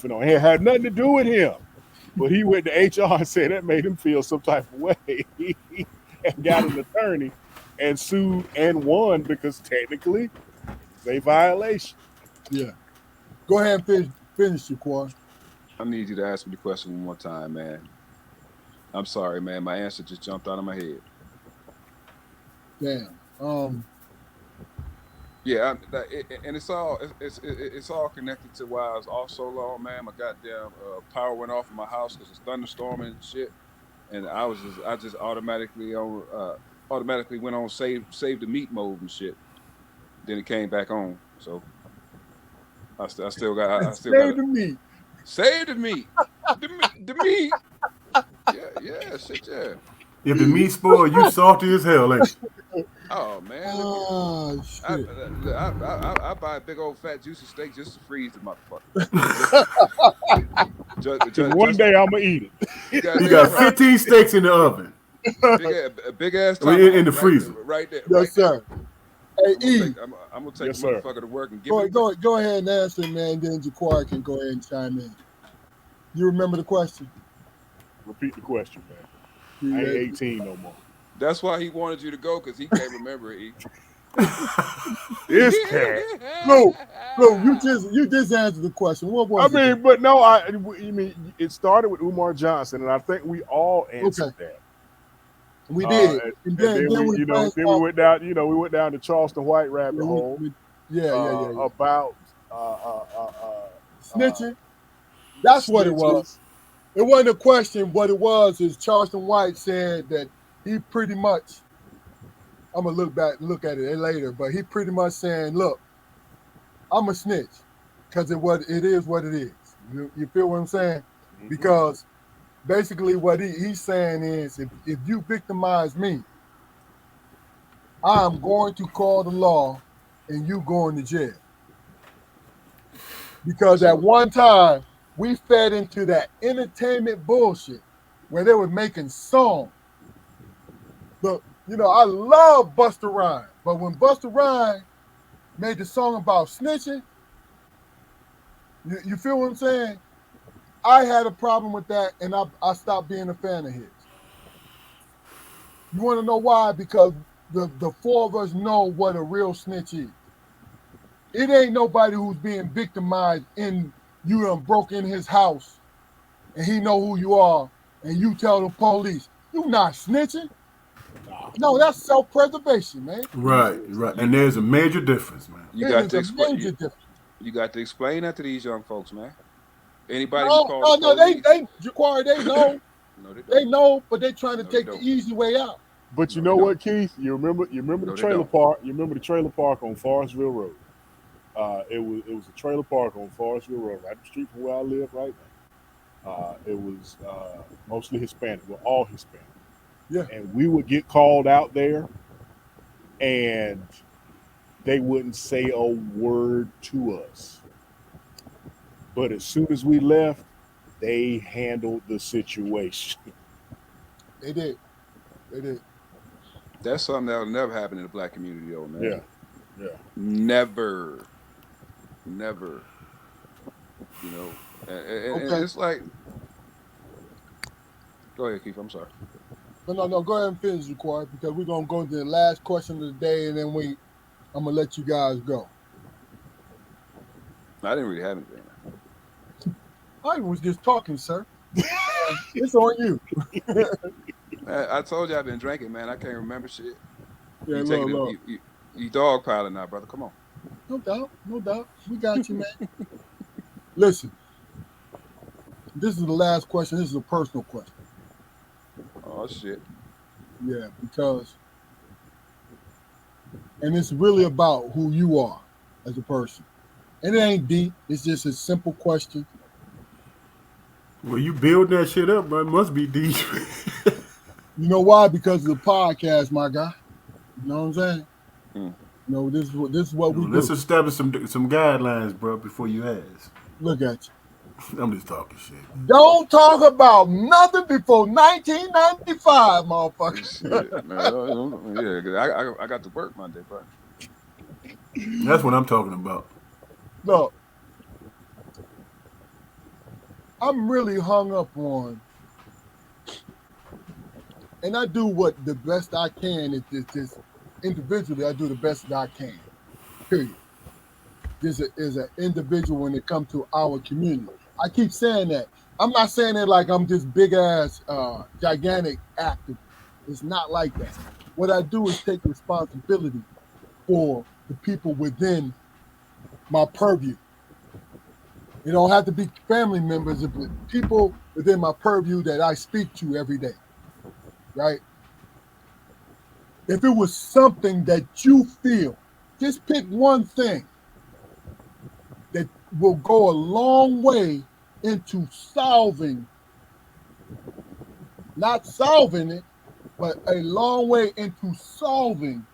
and on. It had nothing to do with him, but he went to HR and said that made him feel some type of way, and got an attorney and sued and won because technically it's a violation. Yeah. Go ahead and finish your Quan. I need you to ask me the question one more time, man. I'm sorry, man. My answer just jumped out of my head. Damn. Yeah, and it's all connected to why I was off so long, man. My goddamn power went off in my house because it's thunderstorming and shit, and I just automatically went on save the meat mode and shit. Then it came back on, so I still got Save the meat. Save the meat, the meat. Yeah, shit, yeah. If the meat spoil, you salty as hell, ain't you? Oh man, Oh shit. I buy a big old fat juicy steak just to freeze the motherfucker. One day I'm gonna eat it. You got 15 steaks in the oven. Big ass in the freezer. Right there. Yes, sir. Hey, E. I'm gonna take Yes, the sir. motherfucker to work and give Go ahead and answer, man. Then Jaquar can go ahead and chime in. You remember the question? Repeat the question, man. I ain't 18 no more. That's why he wanted you to go, because he can't remember it. This cat. No, you just answered the question. What was it? But no, you mean it started with Umar Johnson, and I think we all answered that. We did, and then we went down. We went down to Charleston White rabbit hole. Yeah. About snitching. That's what it was. It wasn't a question. What it was is Charleston White said that he pretty much. I'm gonna look at it later, but he pretty much saying, "Look, I'm a snitch because it is what it is." You feel what I'm saying? Mm-hmm. Because basically what he's saying is, if you victimize me, I'm going to call the law, and you going to jail. Because at one time we fed into that entertainment bullshit where they were making songs. Look, I love Busta Rhymes, but when Busta Rhymes made the song about snitching, you feel what I'm saying? I had a problem with that, and I stopped being a fan of his. You want to know why? Because the four of us know what a real snitch is. It ain't nobody who's being victimized in you done broke in his house, and he know who you are, and you tell the police, you not snitching. No, that's self-preservation, man. Right. And there's a major difference, man. You got to explain that to these young folks, man. Anybody no, they know. No, they know, but they trying to take the easy way out. But you know what, Keith? You remember the trailer park? You remember the trailer park on Forestville Road? It was a trailer park on Forestville Road, right up the street from where I live right now. It was mostly Hispanic, well, all Hispanic. Yeah. And we would get called out there, and they wouldn't say a word to us. But as soon as we left, they handled the situation. They did. That's something that'll never happen in the black community, though, man. Yeah. Never. And it's like, go ahead, Keith. I'm sorry. No. Go ahead and finish, Jaquar, because we're gonna go to the last question of the day, and then I'm gonna let you guys go. I didn't really have anything. I was just talking, sir. It's on you. I told you I've been drinking, man. I can't remember shit. Yeah, you dogpiling now, brother. Come on. No doubt, no doubt. We got you, man. Listen, this is the last question. This is a personal question. Oh shit. Yeah, because, and it's really about who you are as a person. And it ain't deep. It's just a simple question. Well, you build that shit up, but it must be deep. You know why? Because of the podcast, my guy. You know what I'm saying? Mm. You know, this is what we Let's do. establish some guidelines, bro, before you ask. Look at I'm just talking shit. you. Don't talk about nothing before 1995, motherfucker. Shit, man. Yeah, 'cause I got to work Monday, bro. That's what I'm talking about. Look, I'm really hung up on, and I do what the best I can. It's individually, I do the best that I can. Period. This is an individual when it comes to our community. I keep saying that. I'm not saying it like I'm this big ass, gigantic activist. It's not like that. What I do is take responsibility for the people within my purview. It don't have to be family members, but people within my purview that I speak to every day, right? If it was something that you feel, just pick one thing that will go a long way into solving, not solving it, but a long way into solving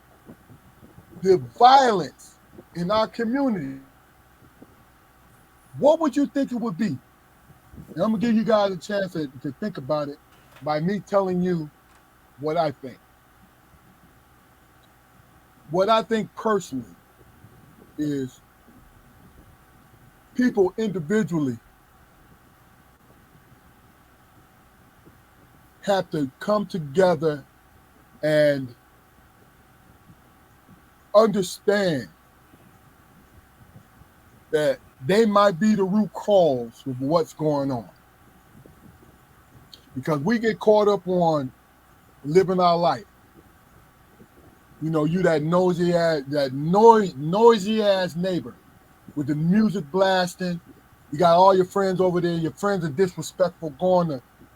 the violence in our community. What would you think it would be? And I'm gonna give you guys a chance to think about it by me telling you what I think. What I think personally is people individually have to come together and understand that they might be the root cause of what's going on. Because we get caught up on living our life. You know, you that noisy ass neighbor with the music blasting. You got all your friends over there. Your friends are disrespectful.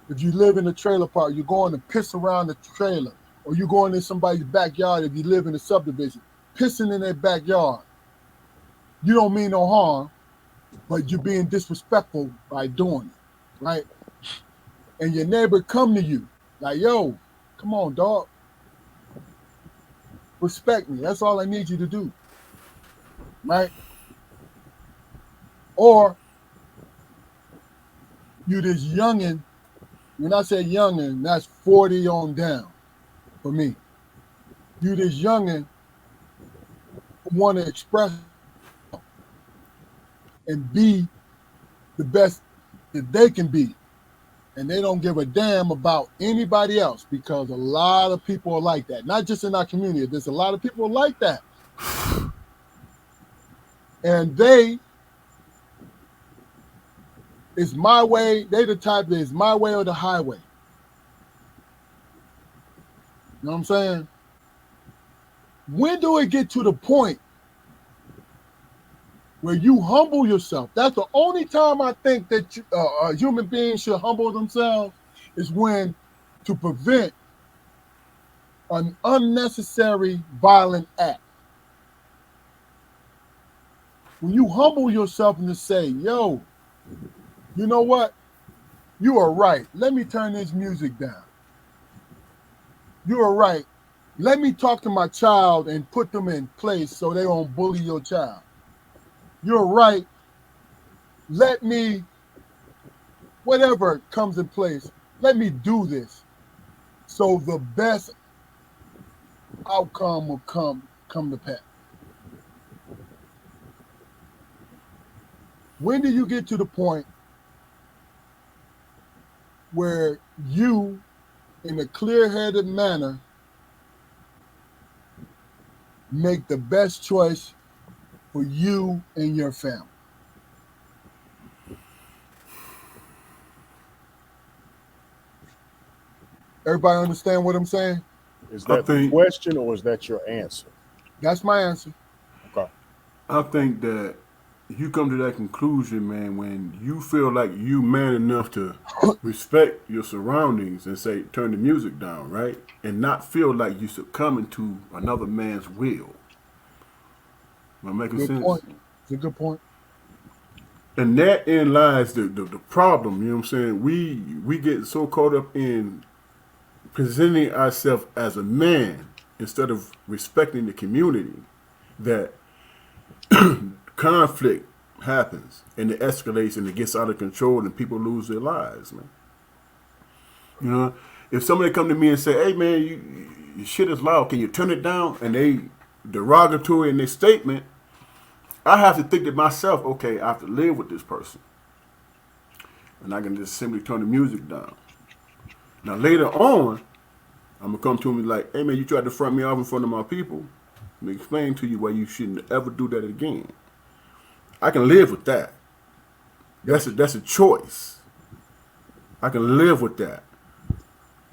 If you live in a trailer park, you're going to piss around the trailer, or you're going in somebody's backyard if you live in a subdivision, pissing in their backyard. You don't mean no harm, but you're being disrespectful by doing it, right? And your neighbor come to you like, yo, come on, dog. Respect me. That's all I need you to do, right? Or you this youngin', when I say youngin', that's 40 on down for me. You this youngin' who want to express and be the best that they can be. And they don't give a damn about anybody else, because a lot of people are like that. Not just in our community. There's a lot of people like that. And it's my way. They the type that is my way or the highway. You know what I'm saying? When do it get to the point where you humble yourself? That's the only time I think that a human being should humble themselves, is when to prevent an unnecessary violent act. When you humble yourself and to say, yo, you know what? You are right. Let me turn this music down. You are right. Let me talk to my child and put them in place so they don't bully your child. You're right. Let me, whatever comes in place, let me do this so the best outcome will come to pass. When do you get to the point where you, in a clear-headed manner, make the best choice for you and your family? Everybody understand what I'm saying? Is that the question or is that your answer? That's my answer. Okay. I think that you come to that conclusion, man, when you feel like you man enough to respect your surroundings and say turn the music down, right? And not feel like you succumbing to another man's will. Am I making Good sense? point. It's a good point. And that in lies the problem, you know what I'm saying? We get so caught up in presenting ourselves as a man instead of respecting the community that conflict happens and it escalates and it gets out of control and people lose their lives, man. You know, if somebody come to me and say, "Hey, man, your shit is loud. Can you turn it down?" and they derogatory in their statement, I have to think to myself, okay, I have to live with this person, and I can just simply turn the music down. Now later on, I'm gonna come to him and be like, "Hey, man, you tried to front me off in front of my people. Let me explain to you why you shouldn't ever do that again." I can live with that. That's a choice. I can live with that.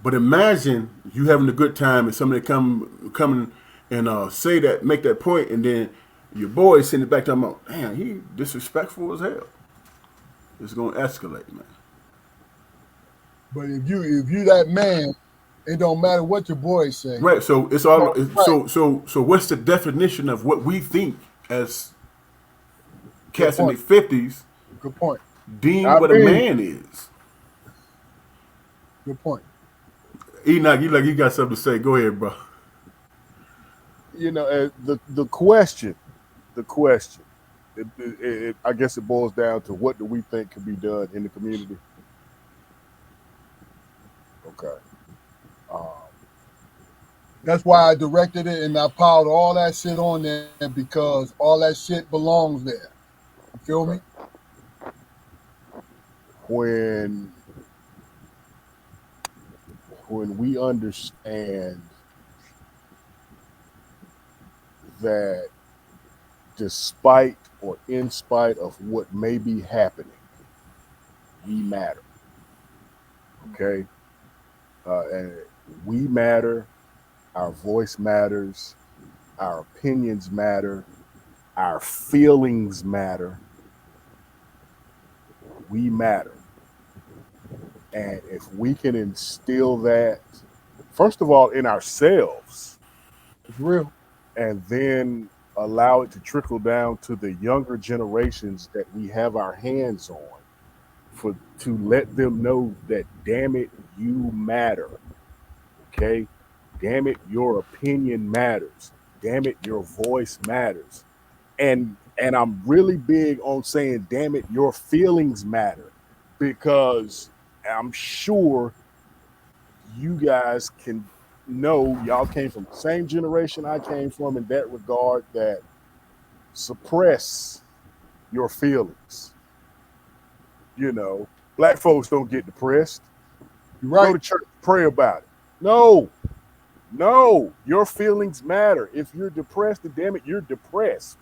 But imagine you having a good time and somebody coming and say that, make that point, and then your boy sitting it back to him, damn, he disrespectful as hell. It's gonna escalate, man. But if you that man, it don't matter what your boys say. Right. So it's all. Right. So what's the definition of what we think as Good cats in their point. 50s Good point. deem I what a mean, man is? Good point. Enoch, you got something to say? Go ahead, bro. the question, I guess it boils down to what do we think can be done in the community. Okay. Um, That's why I directed it and I piled all that shit on there because all that shit belongs there. You feel me? when we understand that despite or in spite of what may be happening, we matter. Okay. And we matter. Our voice matters. Our opinions matter. Our feelings matter. We matter. And if we can instill that, first of all, in ourselves, It's real. and then allow it to trickle down to the younger generations that we have our hands on, to let them know that, damn it, you matter. Okay? Damn it, your opinion matters. Damn it, your voice matters. And I'm really big on saying, damn it, your feelings matter, because I'm sure you guys can know y'all came from the same generation I came from in that regard, that suppress your feelings. Black folks don't get depressed. You're Go right. to church, pray about it. No, your feelings matter. If you're depressed, then damn it, you're depressed.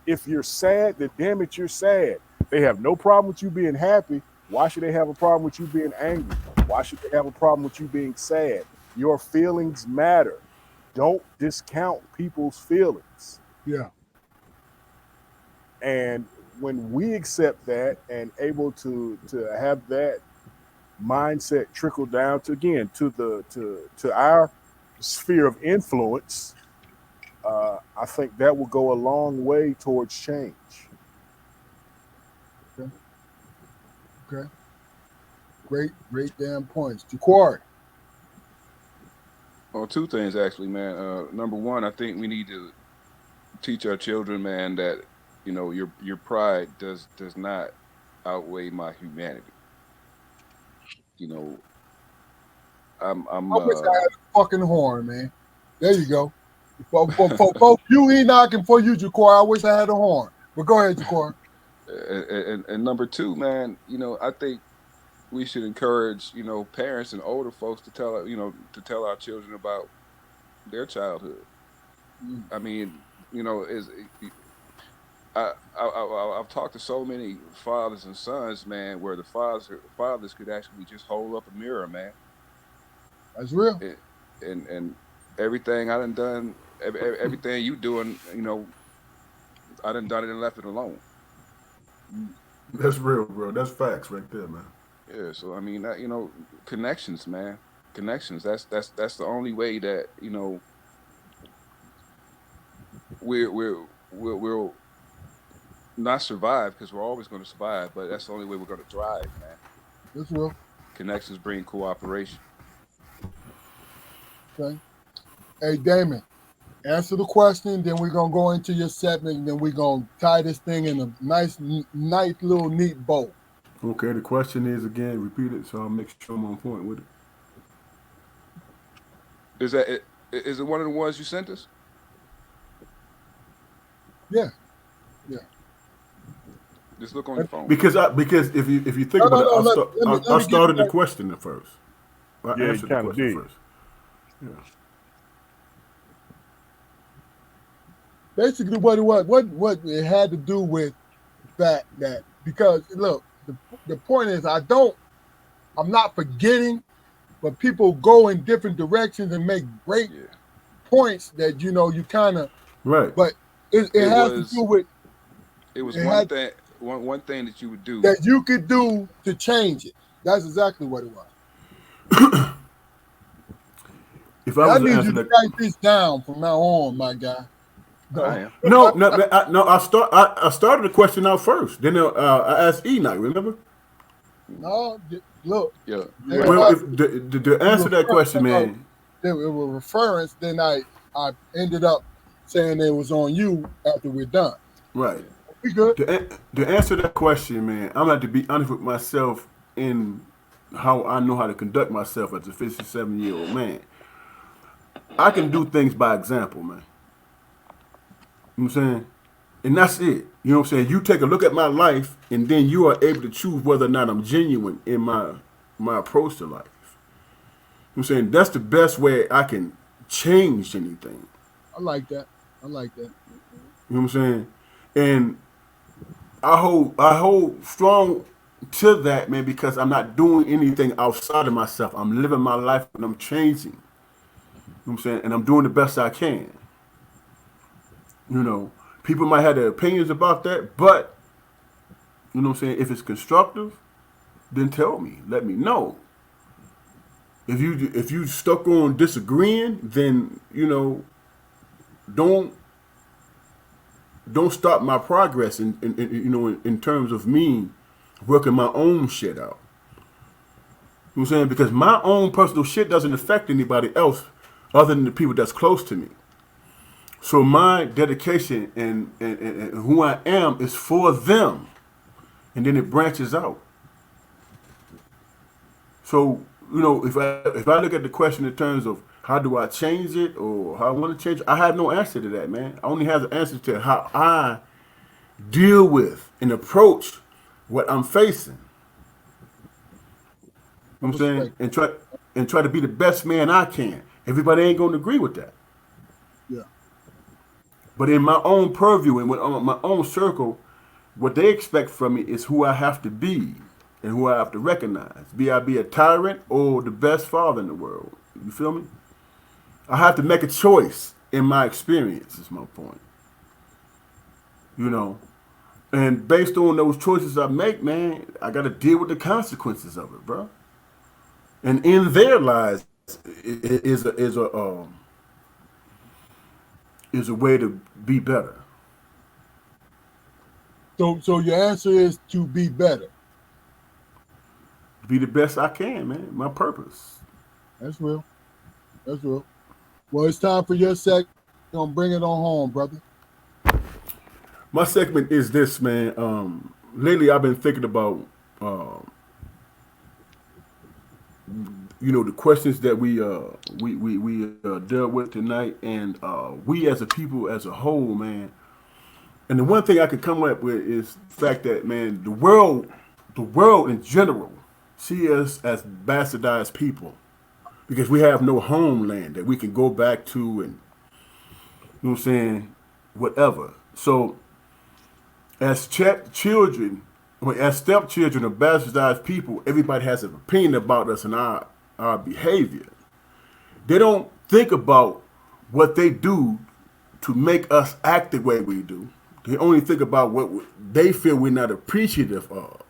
If you're sad, then damn it, you're sad. They have no problem with you being happy. Why should they have a problem with you being angry? Why should they have a problem with you being sad? Your feelings matter. Don't discount people's feelings. Yeah. And when we accept that and able to have that mindset trickle down to our sphere of influence, I think that will go a long way towards change. Okay. Great damn points. Jaquari. Well, two things actually, man. Number one, I think we need to teach our children, man, that your pride does not outweigh my humanity. You know, I'm I wish I had a fucking horn, man. There you go. For you, Enoch, and for you, Jaquari, I wish I had a horn. But go ahead, Jaquari. and number two, man. I think we should encourage parents and older folks to tell our children about their childhood. I mean, is I've talked to so many fathers and sons, man, where the fathers could actually just hold up a mirror, man, That's real. and everything I done, everything you doing, I done done it and left it alone. That's real, bro. That's facts right there, man. Yeah, so I mean, that, connections, man, connections. That's the only way that we'll not survive, because we're always going to survive, but that's the only way we're going to thrive, man. This will. Connections bring cooperation. Okay. Hey, Damon, answer the question. Then we're gonna go into your segment. And then we're gonna tie this thing in a nice little neat bow. Okay, the question is again, repeat it so I'll make sure I'm on point with it. Is that it? Is it one of the ones you sent us? Yeah. Just look on your phone. Because if you think No, about no, it, let me I get started that. the question at first. I Yeah, you answered the kinda question did. first. Yeah. Basically, what it had to do with that because look, the point is I'm not forgetting, but people go in different directions and make great Yeah. points that you kind of. Right. But it It has to was do with it was it one had thing one thing that you would do. that you could do to change it. That's exactly what it was. If And I I was to need answer you to that, write this down from now on, my guy. I am. no, I started the question out first. Then I asked Enoch. Remember? No, look. Yeah. They Yeah. Well, want- if to answer that question, man. It was reference. Then I ended up saying it was on you after we're done. Right. We good? To answer that question, man, I'm going to be honest with myself in how I know how to conduct myself as a 57-year-old man. I can do things by example, man. You know what I'm saying? And that's it. You know what I'm saying? You take a look at my life, and then you are able to choose whether or not I'm genuine in my approach to life. You know what I'm saying? That's the best way I can change anything. I like that. You know what I'm saying? And I hold strong to that, man, because I'm not doing anything outside of myself. I'm living my life and I'm changing. You know what I'm saying? And I'm doing the best I can. People might have their opinions about that, but you know what I'm saying? If it's constructive, then tell me. Let me know. If you stuck on disagreeing, then don't stop my progress in terms of me working my own shit out. You know what I'm saying? Because my own personal shit doesn't affect anybody else other than the people that's close to me. So my dedication and who I am is for them. And then it branches out. So, if I look at the question in terms of how do I change it or how I want to change it, I have no answer to that, man. I only have an answer to how I deal with and approach what I'm facing. You know what I'm saying? And try to be the best man I can. Everybody ain't gonna agree with that. Yeah. But in my own purview and my own circle, what they expect from me is who I have to be and who I have to recognize. Be I be a tyrant or the best father in the world. You feel me? I have to make a choice in my experience, is my point. And based on those choices I make, man, I got to deal with the consequences of it, bro. And in their lives is a way to be better. So your answer is to be better. Be the best I can, man. My purpose. That's real. Well, it's time for your segment. Gonna bring it on home, brother. My segment is this, man. Lately, I've been thinking about, the questions that we dealt with tonight, and we as a people as a whole, man. And the one thing I could come up with is the fact that, man, the world in general see us as bastardized people because we have no homeland that we can go back to and, you know what I'm saying, whatever. So as children, as stepchildren of bastardized people, everybody has an opinion about us and our behavior. They don't think about what they do to make us act the way we do, They only think about what they feel we're not appreciative of.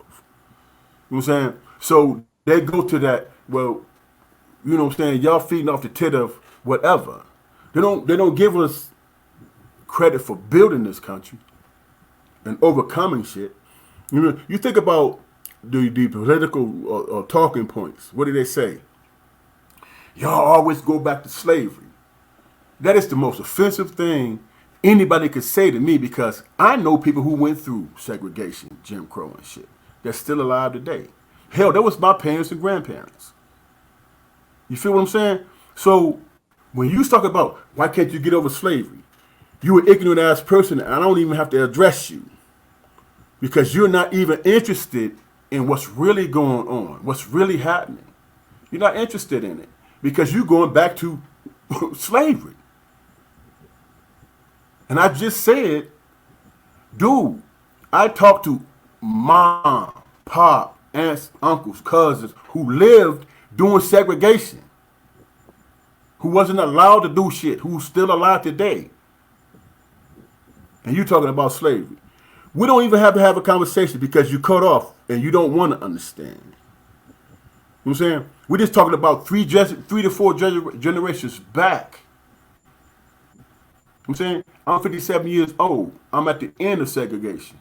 You know what I'm saying? So they go to that, well, you know what I'm saying, y'all feeding off the tit of whatever. They don't give us credit for building this country and overcoming shit. You know, you think about the political talking points. What do they say? Y'all always go back to slavery. That is the most offensive thing anybody could say to me, because I know people who went through segregation, Jim Crow and shit, that's still alive today. Hell, that was my parents and grandparents. You feel what I'm saying? So when you talk about why can't you get over slavery, you an ignorant ass person, and I don't even have to address you because you're not even interested in what's really going on, what's really happening. You're not interested in it because you're going back to slavery. And I just said, dude, I talked to mom, pop, aunts, uncles, cousins who lived during segregation, who wasn't allowed to do shit, who's still alive today. And you talking about slavery. We don't even have to have a conversation because you cut off and you don't want to understand. You know what I'm saying? We're just talking about three to four generations back. I'm saying, I'm 57 years old. I'm at the end of segregation.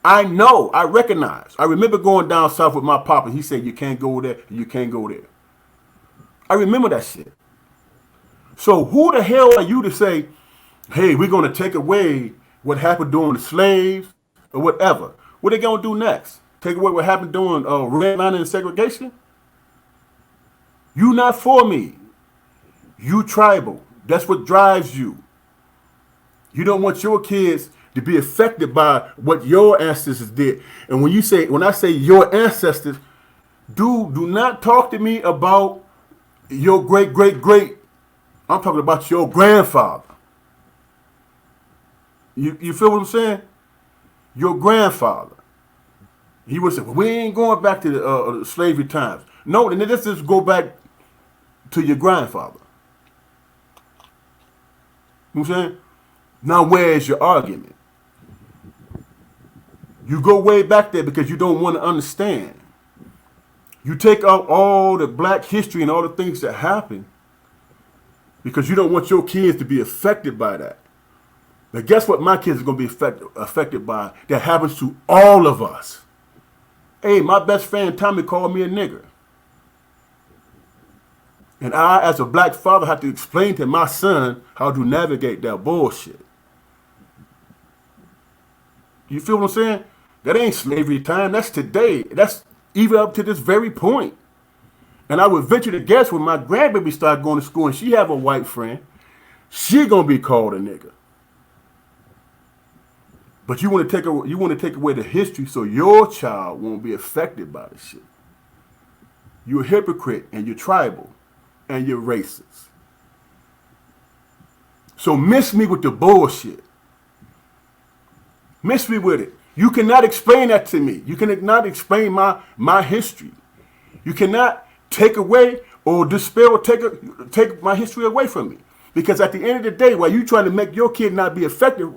I know, I recognize. I remember going down south with my papa, and he said, you can't go there, and you can't go there. I remember that shit. So who the hell are you to say, hey, we're going to take away what happened during the slaves or whatever? What are they going to do next? Take away what happened during redlining and segregation? You not for me. You tribal. That's what drives you. You don't want your kids to be affected by what your ancestors did. And when I say your ancestors, do not talk to me about your great. I'm talking about your grandfather. You feel what I'm saying? Your grandfather. He would say, well, we ain't going back to the slavery times. No, then let's just go back to your grandfather. You know what I'm saying? Now, where is your argument? You go way back there because you don't want to understand. You take out all the black history and all the things that happened because you don't want your kids to be affected by that. But guess what my kids are going to be affected by? That happens to all of us. Hey, my best friend Tommy called me a nigger. And I, as a black father, have to explain to my son how to navigate that bullshit. You feel what I'm saying? That ain't slavery time. That's today. That's even up to this very point. And I would venture to guess when my grandbaby started going to school and she have a white friend, she gonna be called a nigger. But you want to take away the history so your child won't be affected by this shit. You're a hypocrite and you're tribal and you're racist. So miss me with the bullshit. Miss me with it. You cannot explain that to me. You cannot explain my history. You cannot take away or dispel or take my history away from me. Because at the end of the day, while you trying to make your kid not be affected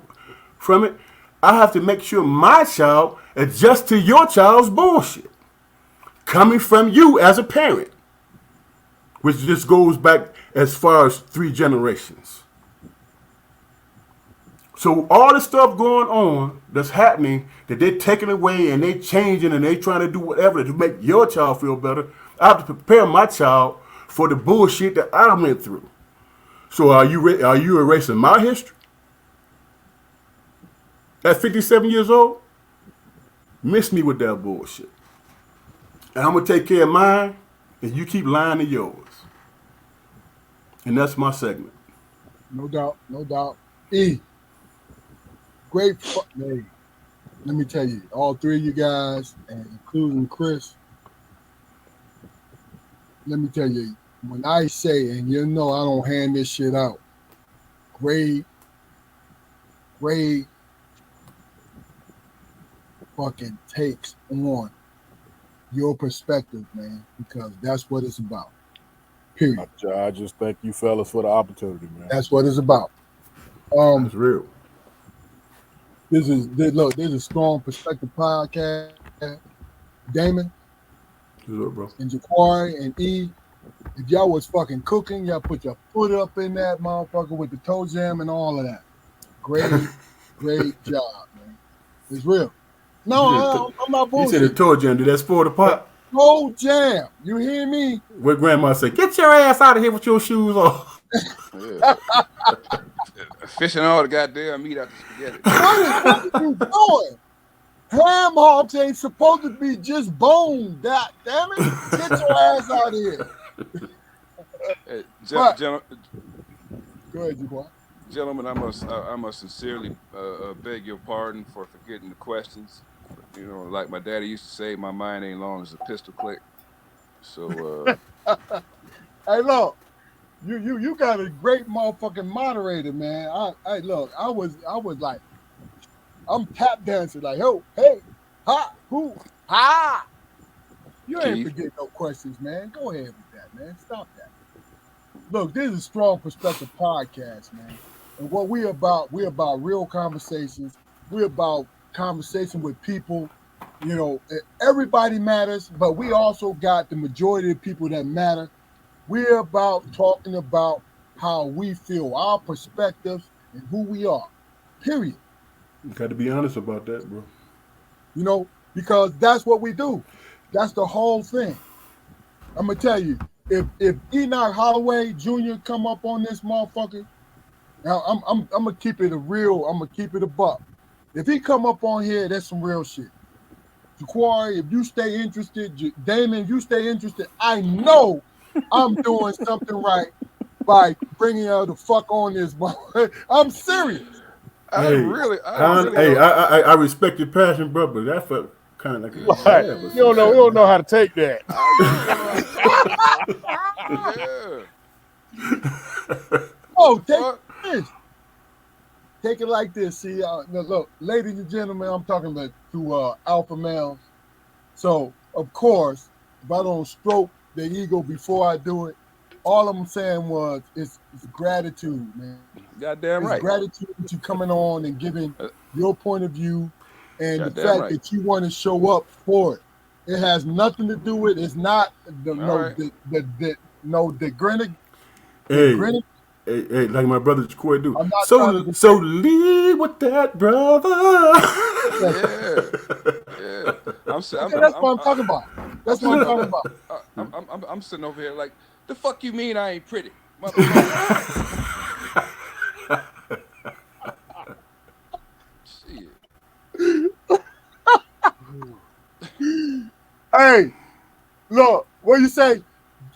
from it, I have to make sure my child adjusts to your child's bullshit. Coming from you as a parent. Which just goes back as far as 3 generations. So all the stuff going on that's happening, that they're taking away and they changing and they trying to do whatever to make your child feel better, I have to prepare my child for the bullshit that I went through. So are you erasing my history? At 57 years old? Miss me with that bullshit. And I'm going to take care of mine, and you keep lying to yours. And that's my segment. No doubt, no doubt. E, great. Hey, let me tell you, all 3 of you guys, and including Chris, let me tell you, when I say, and you know I don't hand this shit out, great fucking takes on your perspective, man, because that's what it's about. Period. I just thank you fellas for the opportunity, man. That's what it's about. That's real. This is Strong Perspective Podcast. Damon What's up, bro? and Jaquari and E. If y'all was fucking cooking, y'all put your foot up in that motherfucker with the toe jam and all of that. Great job, man. It's real. No, I'm not He said the bullshit. toe jam. Did that spoil the pot? Toe jam. You hear me? What grandma said, get your ass out of here with your shoes on. Yeah. Fishing all the goddamn meat out the spaghetti. What are you doing? Ham hocks ain't supposed to be just bone. God damn it. Get your ass out of here. Hey, Go ahead, Jaquan. gentlemen, I must sincerely beg your pardon for forgetting the questions. You know, like my daddy used to say, my mind ain't long as a pistol click. So Hey, look, you got a great motherfucking moderator, man. I was like, I'm tap dancing like, oh, hey, ha, who, ha. You ain't Keith. forget no questions, man. Go ahead with that, man. Stop that. Look, this is Strong Perspective Podcast, man. And what we're about real conversations. We're about conversation with people. You know, everybody matters, but we also got the majority of people that matter. We're about talking about how we feel, our perspectives, and who we are. Period. You got to be honest about that, bro. You know, because that's what we do. That's the whole thing. I'm gonna tell you, if Enoch Holloway Jr. come up on this motherfucker, now I'm gonna keep it I'm gonna keep it a buck. If he come up on here, that's some real shit. Jaquari, if you stay interested, Damon, if you stay interested, I know I'm doing something right by bringing her the fuck on this. I'm serious. I really I respect your passion, bro, but that felt kind of like a Right. jab or You don't know how to take that. Oh, take this. Take it like this. See, look, ladies and gentlemen, I'm talking about to alpha males. So, of course, if I don't stroke the ego before I do it, all I'm saying was it's gratitude, man. Goddamn It's right. gratitude that you coming on and giving your point of view and the Goddamn fact right. that you want to show up for it. It has nothing to do with it's not the grinning. Hey, like my brother Jaquari do. I'm not trying to So lead with that, brother. Yeah. That's what I'm talking about. That's what I'm talking about. I'm sitting over here like, the fuck you mean I ain't pretty, motherfucker? Shit. Hey, look, what you say?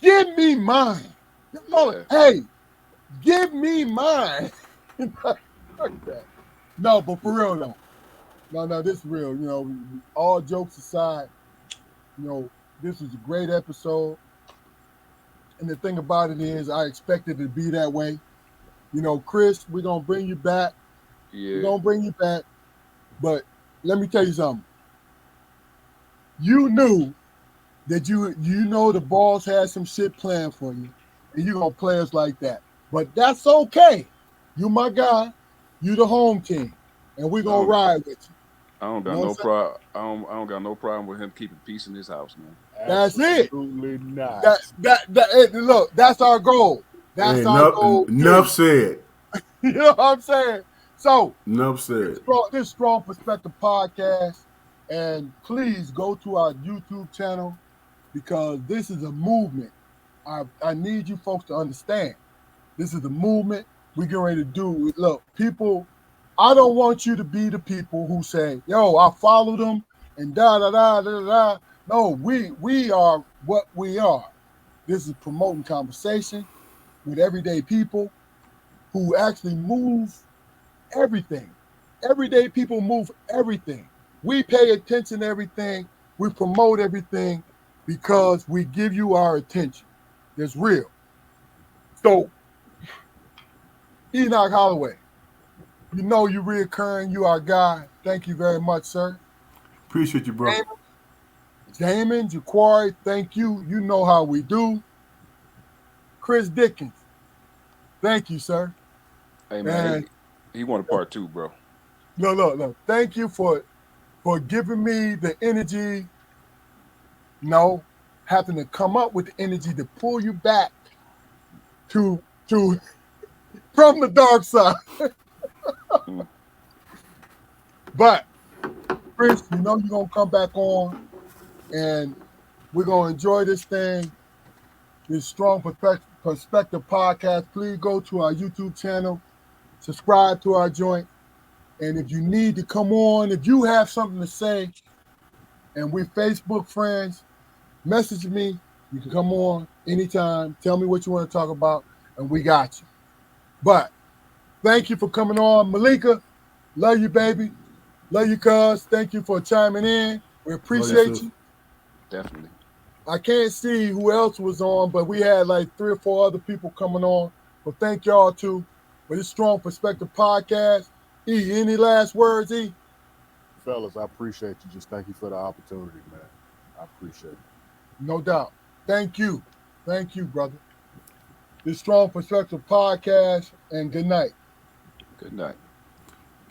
Give me mine. Yeah. Hey, give me mine. Fuck that. No, but for real though. No, this is real. You know, all jokes aside, you know, this was a great episode. And the thing about it is, I expected it to be that way. You know, Chris, we're gonna bring you back. Yeah. We're gonna bring you back. But let me tell you something. You knew that you know the boss had some shit planned for you, and you're gonna play us like that. But that's okay. You my guy, you the home team, and we're gonna ride with you. I don't got no problem. I don't got no problem with him keeping peace in his house, man. That's it. Absolutely not. Look, that's our goal. That's our goal. Enough said. You know what I'm saying? So, enough said. This Strong Perspective Podcast, and please go to our YouTube channel because this is a movement. I need you folks to understand. This is a movement. We're getting ready to do. Look, people, I don't want you to be the people who say, yo, I followed them and da. No, we are what we are. This is promoting conversation with everyday people who actually move everything. Everyday people move everything. We pay attention to everything. We promote everything because we give you our attention. It's real. So, Enoch Holloway, you know you reoccurring. You our guy. Thank you very much, sir. Appreciate you, bro. Damon, Jaquari, thank you. You know how we do. Chris Dickens, thank you, sir. Hey man, he wanted part 2, bro. No. Thank you for giving me the energy. No, having to come up with the energy to pull you back to from the dark side. Mm. But Chris, you know you're gonna come back on, and we're gonna enjoy this thing. This strong perspective podcast. Please go to our YouTube channel, subscribe to our joint, and if you need to come on, if you have something to say, and we're Facebook friends, message me. You can come on anytime. Tell me what you want to talk about, and we got you. But thank you for coming on, Malika. Love you, baby. Love you, cuz. Thank you for chiming in. We appreciate sis. you. Definitely. I can't see who else was on, but we had like 3 or 4 other people coming on. But thank y'all too for this Strong Perspective podcast. E, any last words, E? Fellas, I appreciate you. Just thank you for the opportunity, man. I appreciate it. No doubt. Thank you. Thank you, brother. This Strong Perspective podcast, and good night. Good night.